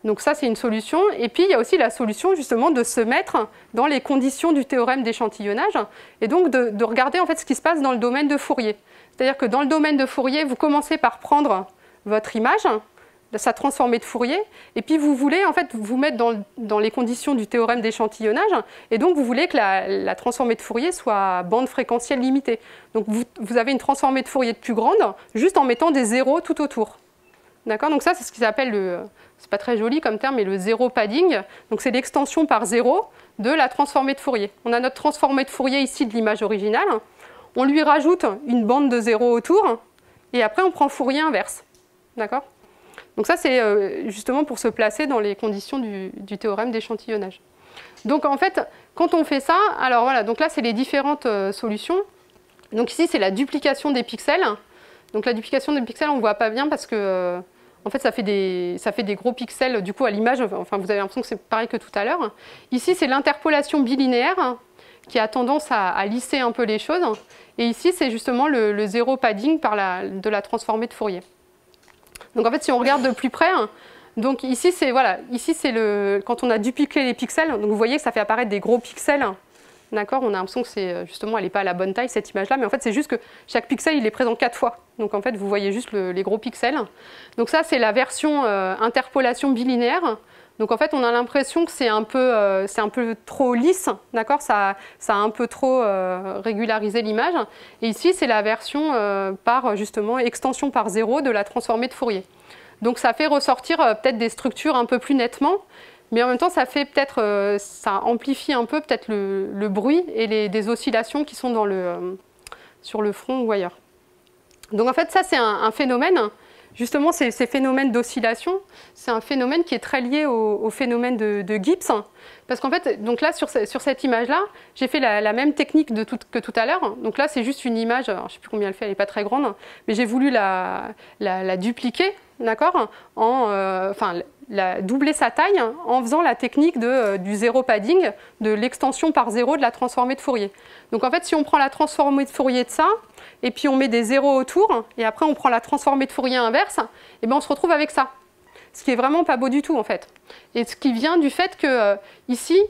Donc ça c'est une solution. Et puis il y a aussi la solution justement de se mettre dans les conditions du théorème d'échantillonnage et donc de regarder en fait ce qui se passe dans le domaine de Fourier. C'est-à-dire que dans le domaine de Fourier, vous commencez par prendre votre image, sa transformée de Fourier, et puis vous voulez en fait vous mettre dans les conditions du théorème d'échantillonnage, et donc vous voulez que la transformée de Fourier soit à bande fréquentielle limitée. Donc vous avez une transformée de Fourier de plus grande, juste en mettant des zéros tout autour. D'accord? Donc ça, c'est ce qu'ils appellent c'est pas très joli comme terme, mais le zéro padding. Donc c'est l'extension par zéro de la transformée de Fourier. On a notre transformée de Fourier ici de l'image originale, on lui rajoute une bande de zéros autour, et après on prend le Fourier inverse. D'accord? Donc ça, c'est justement pour se placer dans les conditions du théorème d'échantillonnage. Donc en fait, quand on fait ça, alors voilà, donc là, c'est les différentes solutions. Donc ici, c'est la duplication des pixels. Donc la duplication des pixels, on ne voit pas bien parce que en fait, ça fait des gros pixels du coup à l'image. Enfin, vous avez l'impression que c'est pareil que tout à l'heure. Ici, c'est l'interpolation bilinéaire qui a tendance à lisser un peu les choses. Et ici, c'est justement le zéro padding de la transformée de Fourier. Donc en fait, si on regarde de plus près, donc ici c'est quand on a dupliqué les pixels, donc vous voyez que ça fait apparaître des gros pixels. D'accord, on a l'impression que c'est justement elle n'est pas à la bonne taille cette image-là, mais en fait c'est juste que chaque pixel il est présent 4 fois. Donc en fait vous voyez juste les gros pixels. Donc ça c'est la version interpolation bilinéaire. Donc en fait on a l'impression que c'est un peu trop lisse, d'accord, ça a un peu trop régularisé l'image. Et ici c'est la version par justement extension par zéro de la transformée de Fourier. Donc ça fait ressortir peut-être des structures un peu plus nettement, mais en même temps ça fait peut-être ça amplifie un peu peut-être le bruit et des oscillations qui sont sur le front ou ailleurs. Donc en fait ça c'est un phénomène justement ces phénomènes d'oscillation, c'est un phénomène qui est très lié au phénomène de Gibbs. Parce qu'en fait, donc là, sur cette image-là, j'ai fait la même technique que tout à l'heure. Donc là, c'est juste une image, alors, je ne sais plus combien elle fait, elle n'est pas très grande, mais j'ai voulu la dupliquer, d'accord, doubler sa taille en faisant la technique du zéro padding, de l'extension par zéro de la transformée de Fourier. Donc en fait, si on prend la transformée de Fourier de ça, et puis on met des zéros autour, et après on prend la transformée de Fourier inverse, et bien on se retrouve avec ça. Ce qui est vraiment pas beau du tout en fait. Et ce qui vient du fait que ici,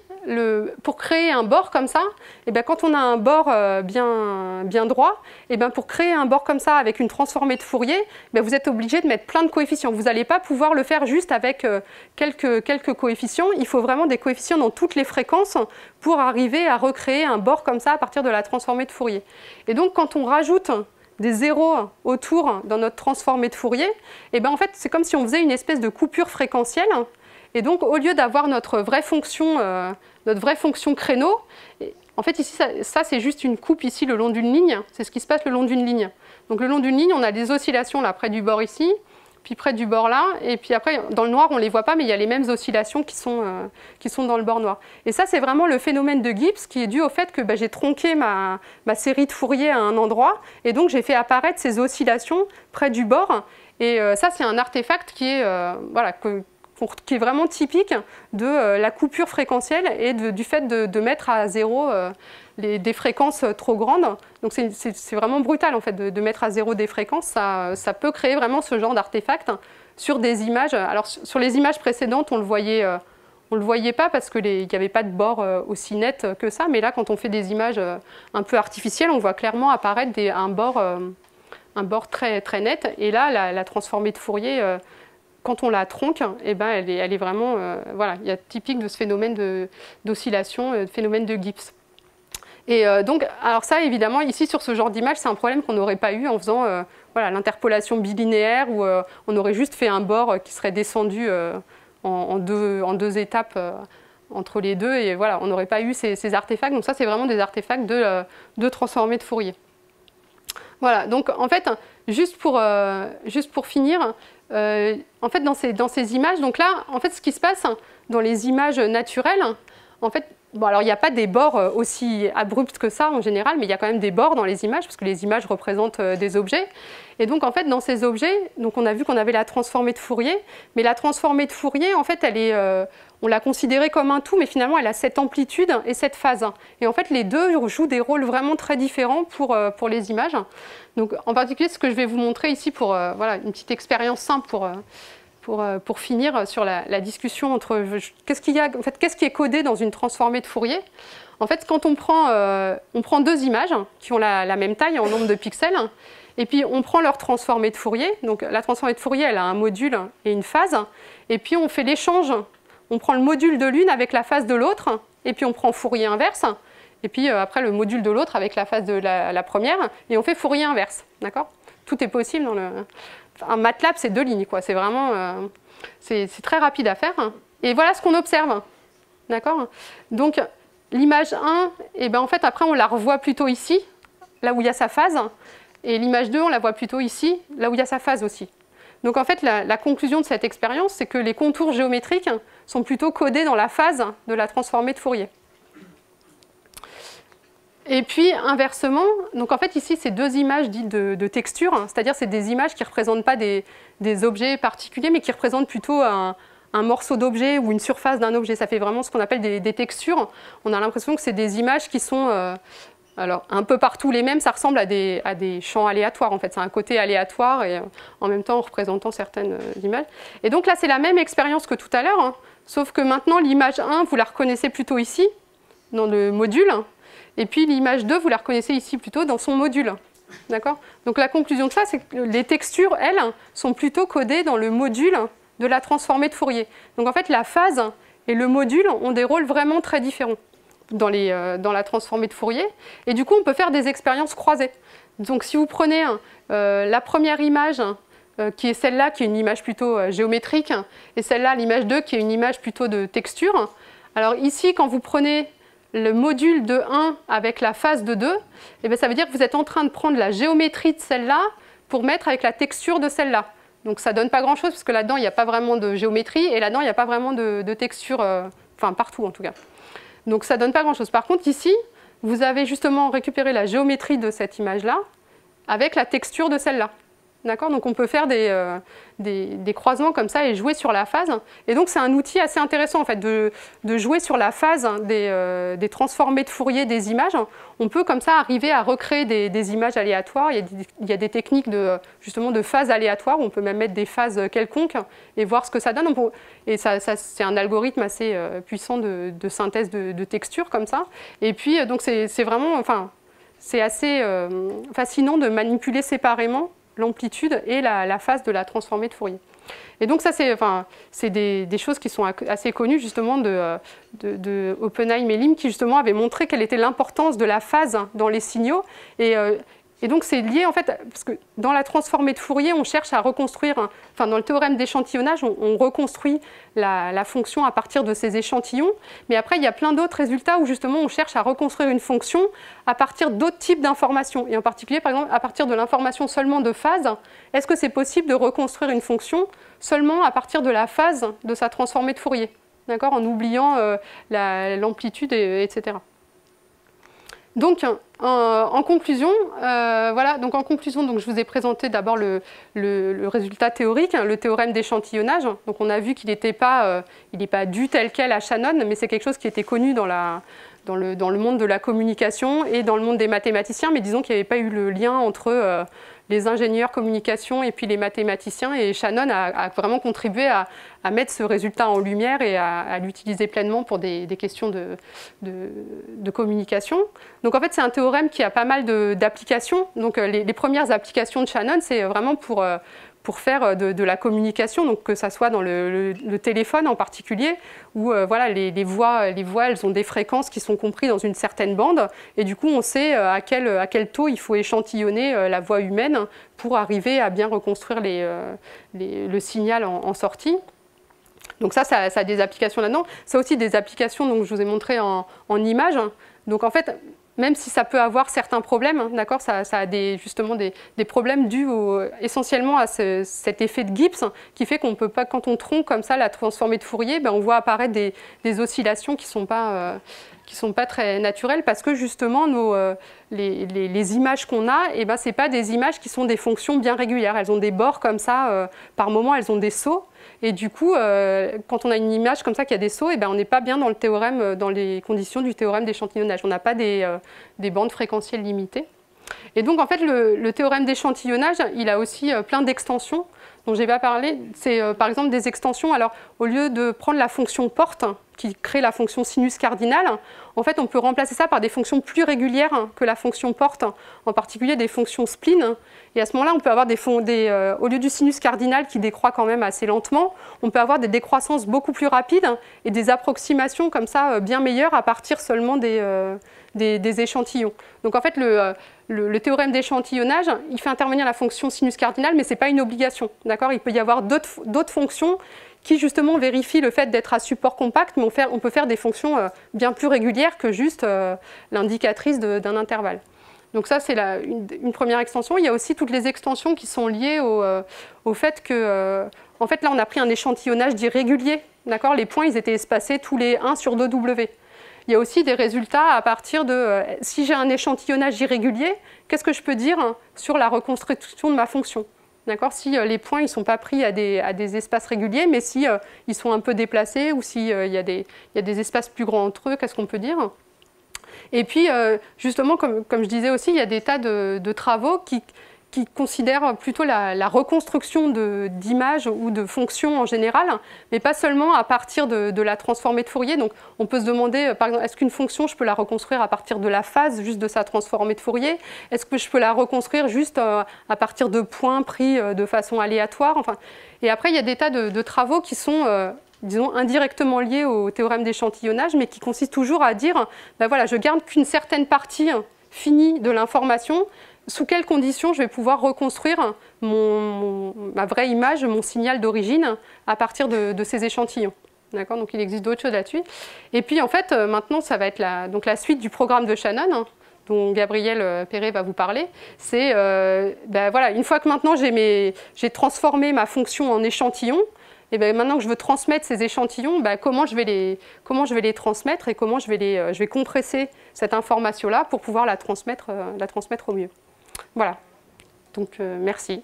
pour créer un bord comme ça, et bien quand on a un bord bien droit, et bien pour créer un bord comme ça avec une transformée de Fourier, bien vous êtes obligé de mettre plein de coefficients. Vous n'allez pas pouvoir le faire juste avec quelques coefficients. Il faut vraiment des coefficients dans toutes les fréquences pour arriver à recréer un bord comme ça à partir de la transformée de Fourier. Et donc quand on rajoute des zéros autour dans notre transformée de Fourier, et ben en fait, c'est comme si on faisait une espèce de coupure fréquentielle. Et donc, au lieu d'avoir notre vraie fonction créneau, en fait, ici, ça c'est juste une coupe ici le long d'une ligne. C'est ce qui se passe le long d'une ligne. Donc, le long d'une ligne, on a des oscillations là, près du bord ici, puis près du bord là, et puis après, dans le noir, on ne les voit pas, mais il y a les mêmes oscillations qui sont dans le bord noir. Et ça, c'est vraiment le phénomène de Gibbs qui est dû au fait que j'ai tronqué ma série de Fourier à un endroit, et donc j'ai fait apparaître ces oscillations près du bord. Et ça, c'est un artefact qui est, qui est vraiment typique de la coupure fréquentielle et du fait de mettre à zéro des fréquences trop grandes. Donc c'est vraiment brutal en fait de mettre à zéro des fréquences. Ça peut créer vraiment ce genre d'artefact sur des images. Alors sur les images précédentes, on le voyait pas parce qu'il n'y avait pas de bord aussi net que ça. Mais là, quand on fait des images un peu artificielles, on voit clairement apparaître un bord très, très net. Et là, la transformée de Fourier, quand on la tronque, eh ben, elle est vraiment il y a typique de ce phénomène d'oscillation, phénomène de Gibbs. Et donc, alors ça, évidemment, ici, sur ce genre d'image, c'est un problème qu'on n'aurait pas eu en faisant l'interpolation bilinéaire, où on aurait juste fait un bord qui serait descendu en deux étapes entre les deux, et voilà, on n'aurait pas eu ces artefacts. Donc ça, c'est vraiment des artefacts de transformée de Fourier. Voilà, donc en fait, juste pour finir, en fait, dans ces images, donc là, en fait, ce qui se passe dans les images naturelles, en fait, bon, alors il n'y a pas des bords aussi abrupts que ça en général, mais il y a quand même des bords dans les images, parce que les images représentent des objets. Et donc, en fait, dans ces objets, donc on a vu qu'on avait la transformée de Fourier, mais la transformée de Fourier, en fait, on l'a considérée comme un tout, mais finalement, elle a cette amplitude et cette phase. Et en fait, les deux jouent des rôles vraiment très différents pour les images. Donc, en particulier, ce que je vais vous montrer ici pour une petite expérience simple pour finir sur la discussion entre qu'est-ce qui est codé dans une transformée de Fourier. En fait, quand on prend deux images qui ont la même taille en nombre de pixels, et puis on prend leur transformée de Fourier. Donc la transformée de Fourier, elle a un module et une phase, et puis on fait l'échange. On prend le module de l'une avec la phase de l'autre, et puis on prend Fourier inverse, et puis après le module de l'autre avec la phase de la première, et on fait Fourier inverse. D'accord ? Tout est possible dans le... Un MATLAB, c'est deux lignes, quoi. C'est vraiment... c'est très rapide à faire. Et voilà ce qu'on observe. D'accord ? Donc, l'image 1, et ben, en fait, après, on la revoit plutôt ici, là où il y a sa phase. Et l'image 2, on la voit plutôt ici, là où il y a sa phase aussi. Donc, en fait, la conclusion de cette expérience, c'est que les contours géométriques sont plutôt codés dans la phase de la transformée de Fourier. Et puis, inversement, donc en fait, ici, c'est deux images dites de texture, c'est-à-dire c'est des images qui ne représentent pas des objets particuliers, mais qui représentent plutôt un morceau d'objet ou une surface d'un objet. Ça fait vraiment ce qu'on appelle des textures. On a l'impression que c'est des images qui sont alors, un peu partout les mêmes. Ça ressemble à des champs aléatoires, en fait. C'est un côté aléatoire et en même temps en représentant certaines images. Et donc là, c'est la même expérience que tout à l'heure, sauf que maintenant, l'image 1, vous la reconnaissez plutôt ici, dans le module. Et puis l'image 2, vous la reconnaissez ici plutôt dans son module. D'accord ? Donc la conclusion de ça, c'est que les textures, elles, sont plutôt codées dans le module de la transformée de Fourier. Donc en fait, la phase et le module ont des rôles vraiment très différents dans la transformée de Fourier. Et du coup, on peut faire des expériences croisées. Donc si vous prenez la première image, qui est celle-là, qui est une image plutôt géométrique, et celle-là, l'image 2, qui est une image plutôt de texture. Alors ici, quand vous prenez le module de 1 avec la phase de 2, eh bien, ça veut dire que vous êtes en train de prendre la géométrie de celle-là pour mettre avec la texture de celle-là. Donc ça ne donne pas grand-chose, parce que là-dedans, il n'y a pas vraiment de géométrie, et là-dedans, il n'y a pas vraiment de texture, enfin partout en tout cas. Donc ça ne donne pas grand-chose. Par contre, ici, vous avez justement récupéré la géométrie de cette image-là, avec la texture de celle-là. D'accord ? Donc on peut faire des croisements comme ça et jouer sur la phase. Et donc c'est un outil assez intéressant en fait, de jouer sur la phase des transformés de Fourier des images. On peut comme ça arriver à recréer des images aléatoires. Il y a des techniques justement de phases aléatoires. On peut même mettre des phases quelconques et voir ce que ça donne. Et ça c'est un algorithme assez puissant de synthèse de textures comme ça. Et puis donc c'est vraiment, enfin, c'est assez fascinant de manipuler séparément l'amplitude et la phase de la transformée de Fourier. Et donc ça, c'est des choses qui sont assez connues justement de Oppenheim et Lim, qui justement avaient montré quelle était l'importance de la phase dans les signaux. Et donc c'est lié en fait, parce que dans la transformée de Fourier, on cherche à reconstruire, enfin dans le théorème d'échantillonnage, on reconstruit la fonction à partir de ces échantillons. Mais après, il y a plein d'autres résultats où justement on cherche à reconstruire une fonction à partir d'autres types d'informations. Et en particulier, par exemple, à partir de l'information seulement de phase, est-ce que c'est possible de reconstruire une fonction seulement à partir de la phase de sa transformée de Fourier, d'accord, en oubliant l'amplitude, etc. Donc, en conclusion, voilà, donc en conclusion, donc je vous ai présenté d'abord le résultat théorique, le théorème d'échantillonnage. Donc, on a vu qu'il n'est pas dû tel quel à Shannon, mais c'est quelque chose qui était connu dans le monde de la communication et dans le monde des mathématiciens, mais disons qu'il n'y avait pas eu le lien entre les ingénieurs communication et puis les mathématiciens, et Shannon a vraiment contribué à mettre ce résultat en lumière et à l'utiliser pleinement pour des questions de communication. Donc en fait, c'est un théorème qui a pas mal d'applications. Donc les premières applications de Shannon, c'est vraiment pour faire de la communication, donc que ça soit dans le téléphone en particulier, où voilà, les voix, elles ont des fréquences qui sont comprises dans une certaine bande, et du coup on sait à quel taux il faut échantillonner la voix humaine pour arriver à bien reconstruire le signal en sortie. Donc ça a des applications là-dedans. Ça a aussi des applications, donc je vous ai montré en images. Donc en fait, même si ça peut avoir certains problèmes, d'accord, ça a justement des problèmes dus essentiellement à cet effet de Gibbs, qui fait qu'on ne peut pas, quand on tronque comme ça la transformée de Fourier, on voit apparaître des oscillations qui ne sont pas très naturelles, parce que justement les images qu'on a, ce n'est pas des images qui sont des fonctions bien régulières. Elles ont des bords comme ça, par moment elles ont des sauts. Et du coup, quand on a une image comme ça qui a des sauts, on n'est pas bien dans le théorème, dans les conditions du théorème d'échantillonnage. On n'a pas des bandes fréquentielles limitées. Et donc, en fait, le théorème d'échantillonnage, il a aussi plein d'extensions dont je n'ai pas parlé. C'est par exemple des extensions. Alors, au lieu de prendre la fonction porte, qui crée la fonction sinus cardinal, en fait, on peut remplacer ça par des fonctions plus régulières que la fonction porte, en particulier des fonctions spleen. Et à ce moment-là, on peut avoir au lieu du sinus cardinal qui décroît quand même assez lentement, on peut avoir des décroissances beaucoup plus rapides et des approximations comme ça bien meilleures à partir seulement des échantillons. Donc en fait, le théorème d'échantillonnage, il fait intervenir la fonction sinus cardinal, mais ce n'est pas une obligation. D'accord ? Il peut y avoir d'autres fonctions qui justement vérifient le fait d'être à support compact, mais on peut faire des fonctions bien plus régulières que juste l'indicatrice d'un intervalle. Donc ça, c'est une première extension. Il y a aussi toutes les extensions qui sont liées au fait que, en fait, là, on a pris un échantillonnage dit régulier. D'accord ? Les points, ils étaient espacés tous les 1 sur 2W. Il y a aussi des résultats à partir de, si j'ai un échantillonnage irrégulier, qu'est-ce que je peux dire sur la reconstruction de ma fonction ? D'accord ? Si les points ne sont pas pris à des espaces réguliers, mais si ils sont un peu déplacés ou s'il y a des espaces plus grands entre eux, qu'est-ce qu'on peut dire ? Et puis, justement, comme je disais aussi, il y a des tas de travaux qui considèrent plutôt la reconstruction d'images ou de fonctions en général, mais pas seulement à partir de la transformée de Fourier. Donc, on peut se demander, par exemple, est-ce qu'une fonction, je peux la reconstruire à partir de la phase juste de sa transformée de Fourier ? Est-ce que je peux la reconstruire juste à partir de points pris de façon aléatoire ? Enfin, et après, il y a des tas de travaux qui sont disons, indirectement liés au théorème d'échantillonnage, mais qui consistent toujours à dire, voilà, je garde qu'une certaine partie finie de l'information, sous quelles conditions je vais pouvoir reconstruire ma vraie image, mon signal d'origine, à partir de ces échantillons. D'accord ? Donc il existe d'autres choses là-dessus. Et puis en fait, maintenant, ça va être la suite du programme de Shannon. dont Gabriel Perret va vous parler, c'est voilà, une fois que maintenant j'ai transformé ma fonction en échantillon, et maintenant que je veux transmettre ces échantillons, comment je vais les transmettre et comment je vais compresser cette information-là pour pouvoir la transmettre au mieux. Voilà. Donc, merci.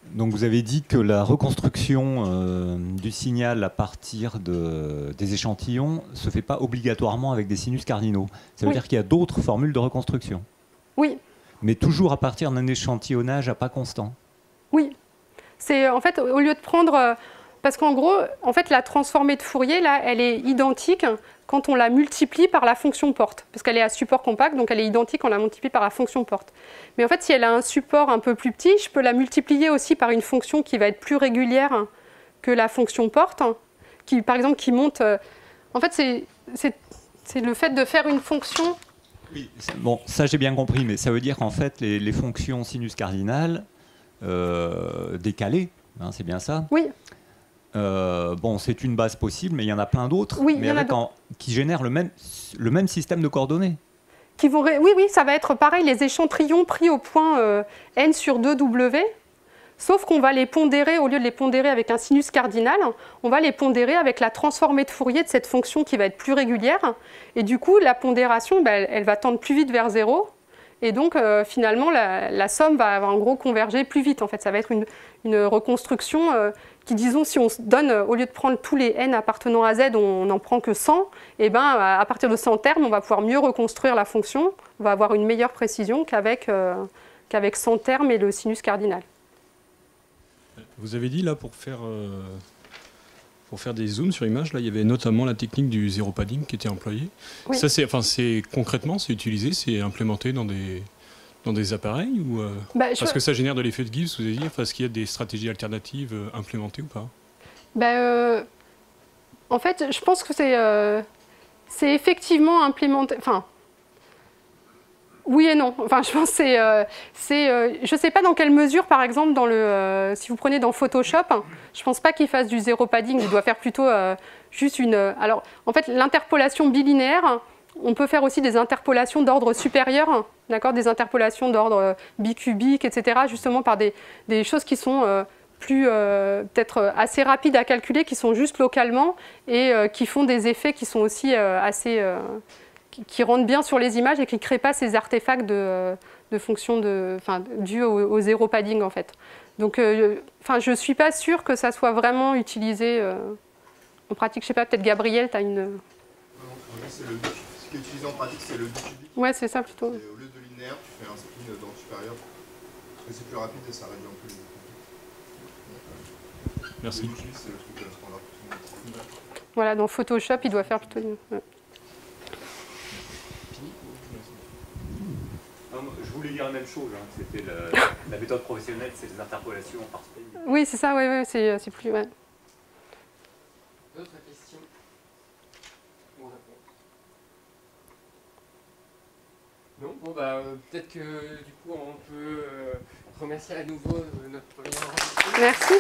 Donc vous avez dit que la reconstruction du signal à partir des échantillons ne se fait pas obligatoirement avec des sinus cardinaux. Ça veut dire qu'il y a d'autres formules de reconstruction. Oui. Mais toujours à partir d'un échantillonnage à pas constant. Oui. C'est en fait, au lieu de prendre... parce qu'en gros, en fait, la transformée de Fourier, là, elle est identique quand on la multiplie par la fonction porte. Parce qu'elle est à support compact, donc elle est identique quand on la multiplie par la fonction porte. Mais en fait, si elle a un support un peu plus petit, je peux la multiplier aussi par une fonction qui va être plus régulière que la fonction porte, qui, par exemple, qui monte... En fait, c'est le fait de faire une fonction... Oui, bon, ça j'ai bien compris, mais ça veut dire qu'en fait, les fonctions sinus cardinales décalées, hein, c'est bien ça? Oui. Bon, c'est une base possible, mais il y en a plein d'autres, oui, mais qui génèrent le même système de coordonnées. Oui, ça va être pareil, les échantillons pris au point n sur 2w, sauf qu'on va les pondérer, au lieu de les pondérer avec un sinus cardinal, on va les pondérer avec la transformée de Fourier de cette fonction qui va être plus régulière, et du coup, la pondération, elle va tendre plus vite vers 0, et donc finalement, la somme va en gros converger plus vite. En fait, ça va être une reconstruction qui, disons, si on se donne, au lieu de prendre tous les n appartenant à z, on n'en prend que 100, et à partir de 100 termes, on va pouvoir mieux reconstruire la fonction, on va avoir une meilleure précision qu'avec 100 termes et le sinus cardinal. Vous avez dit là, pour faire des zooms sur image, là, il y avait notamment la technique du zéro padding qui était employée. Oui. Ça, concrètement, c'est utilisé, c'est implémenté dans des appareils ou parce que ça génère de l'effet de Gibbs, vous avez dit, parce qu'il y a des stratégies alternatives implémentées ou pas? En fait, je pense que c'est effectivement implémenté. Enfin, oui et non. Enfin, je pense que je ne sais pas dans quelle mesure, par exemple, si vous prenez dans Photoshop, je ne pense pas qu'il fasse du zéro padding. Il doit faire plutôt juste une... Alors, en fait, l'interpolation bilinéaire, on peut faire aussi des interpolations d'ordre supérieur, d'accord, des interpolations d'ordre bicubique, etc., justement par des choses qui sont peut-être assez rapides à calculer, qui sont juste localement et qui font des effets qui sont aussi assez... qui rendent bien sur les images et qui ne créent pas ces artefacts de fonctions dus au zéro padding, en fait. Donc, je ne suis pas sûre que ça soit vraiment utilisé en pratique. Je ne sais pas, peut-être Gabriel, tu as une... Non, ce qui est utilisé en pratique, c'est le bicubique. Ouais, c'est ça plutôt. Et au lieu de linéaire, tu fais un spin d'ordre supérieur. Parce que c'est plus rapide et ça réduit un peu les... Merci. Le bicubique, c'est le truc standard. Voilà, dans Photoshop, il doit faire plutôt... Ouais. Je voulais dire la même chose, hein. C'était la méthode professionnelle, c'est les interpolations par spin. Oui, c'est ça, ouais, c'est plus... Ouais. D'autres questions ou réponses? Non? Bon, peut-être que du coup, on peut remercier à nouveau notre premier enregistrement. Merci.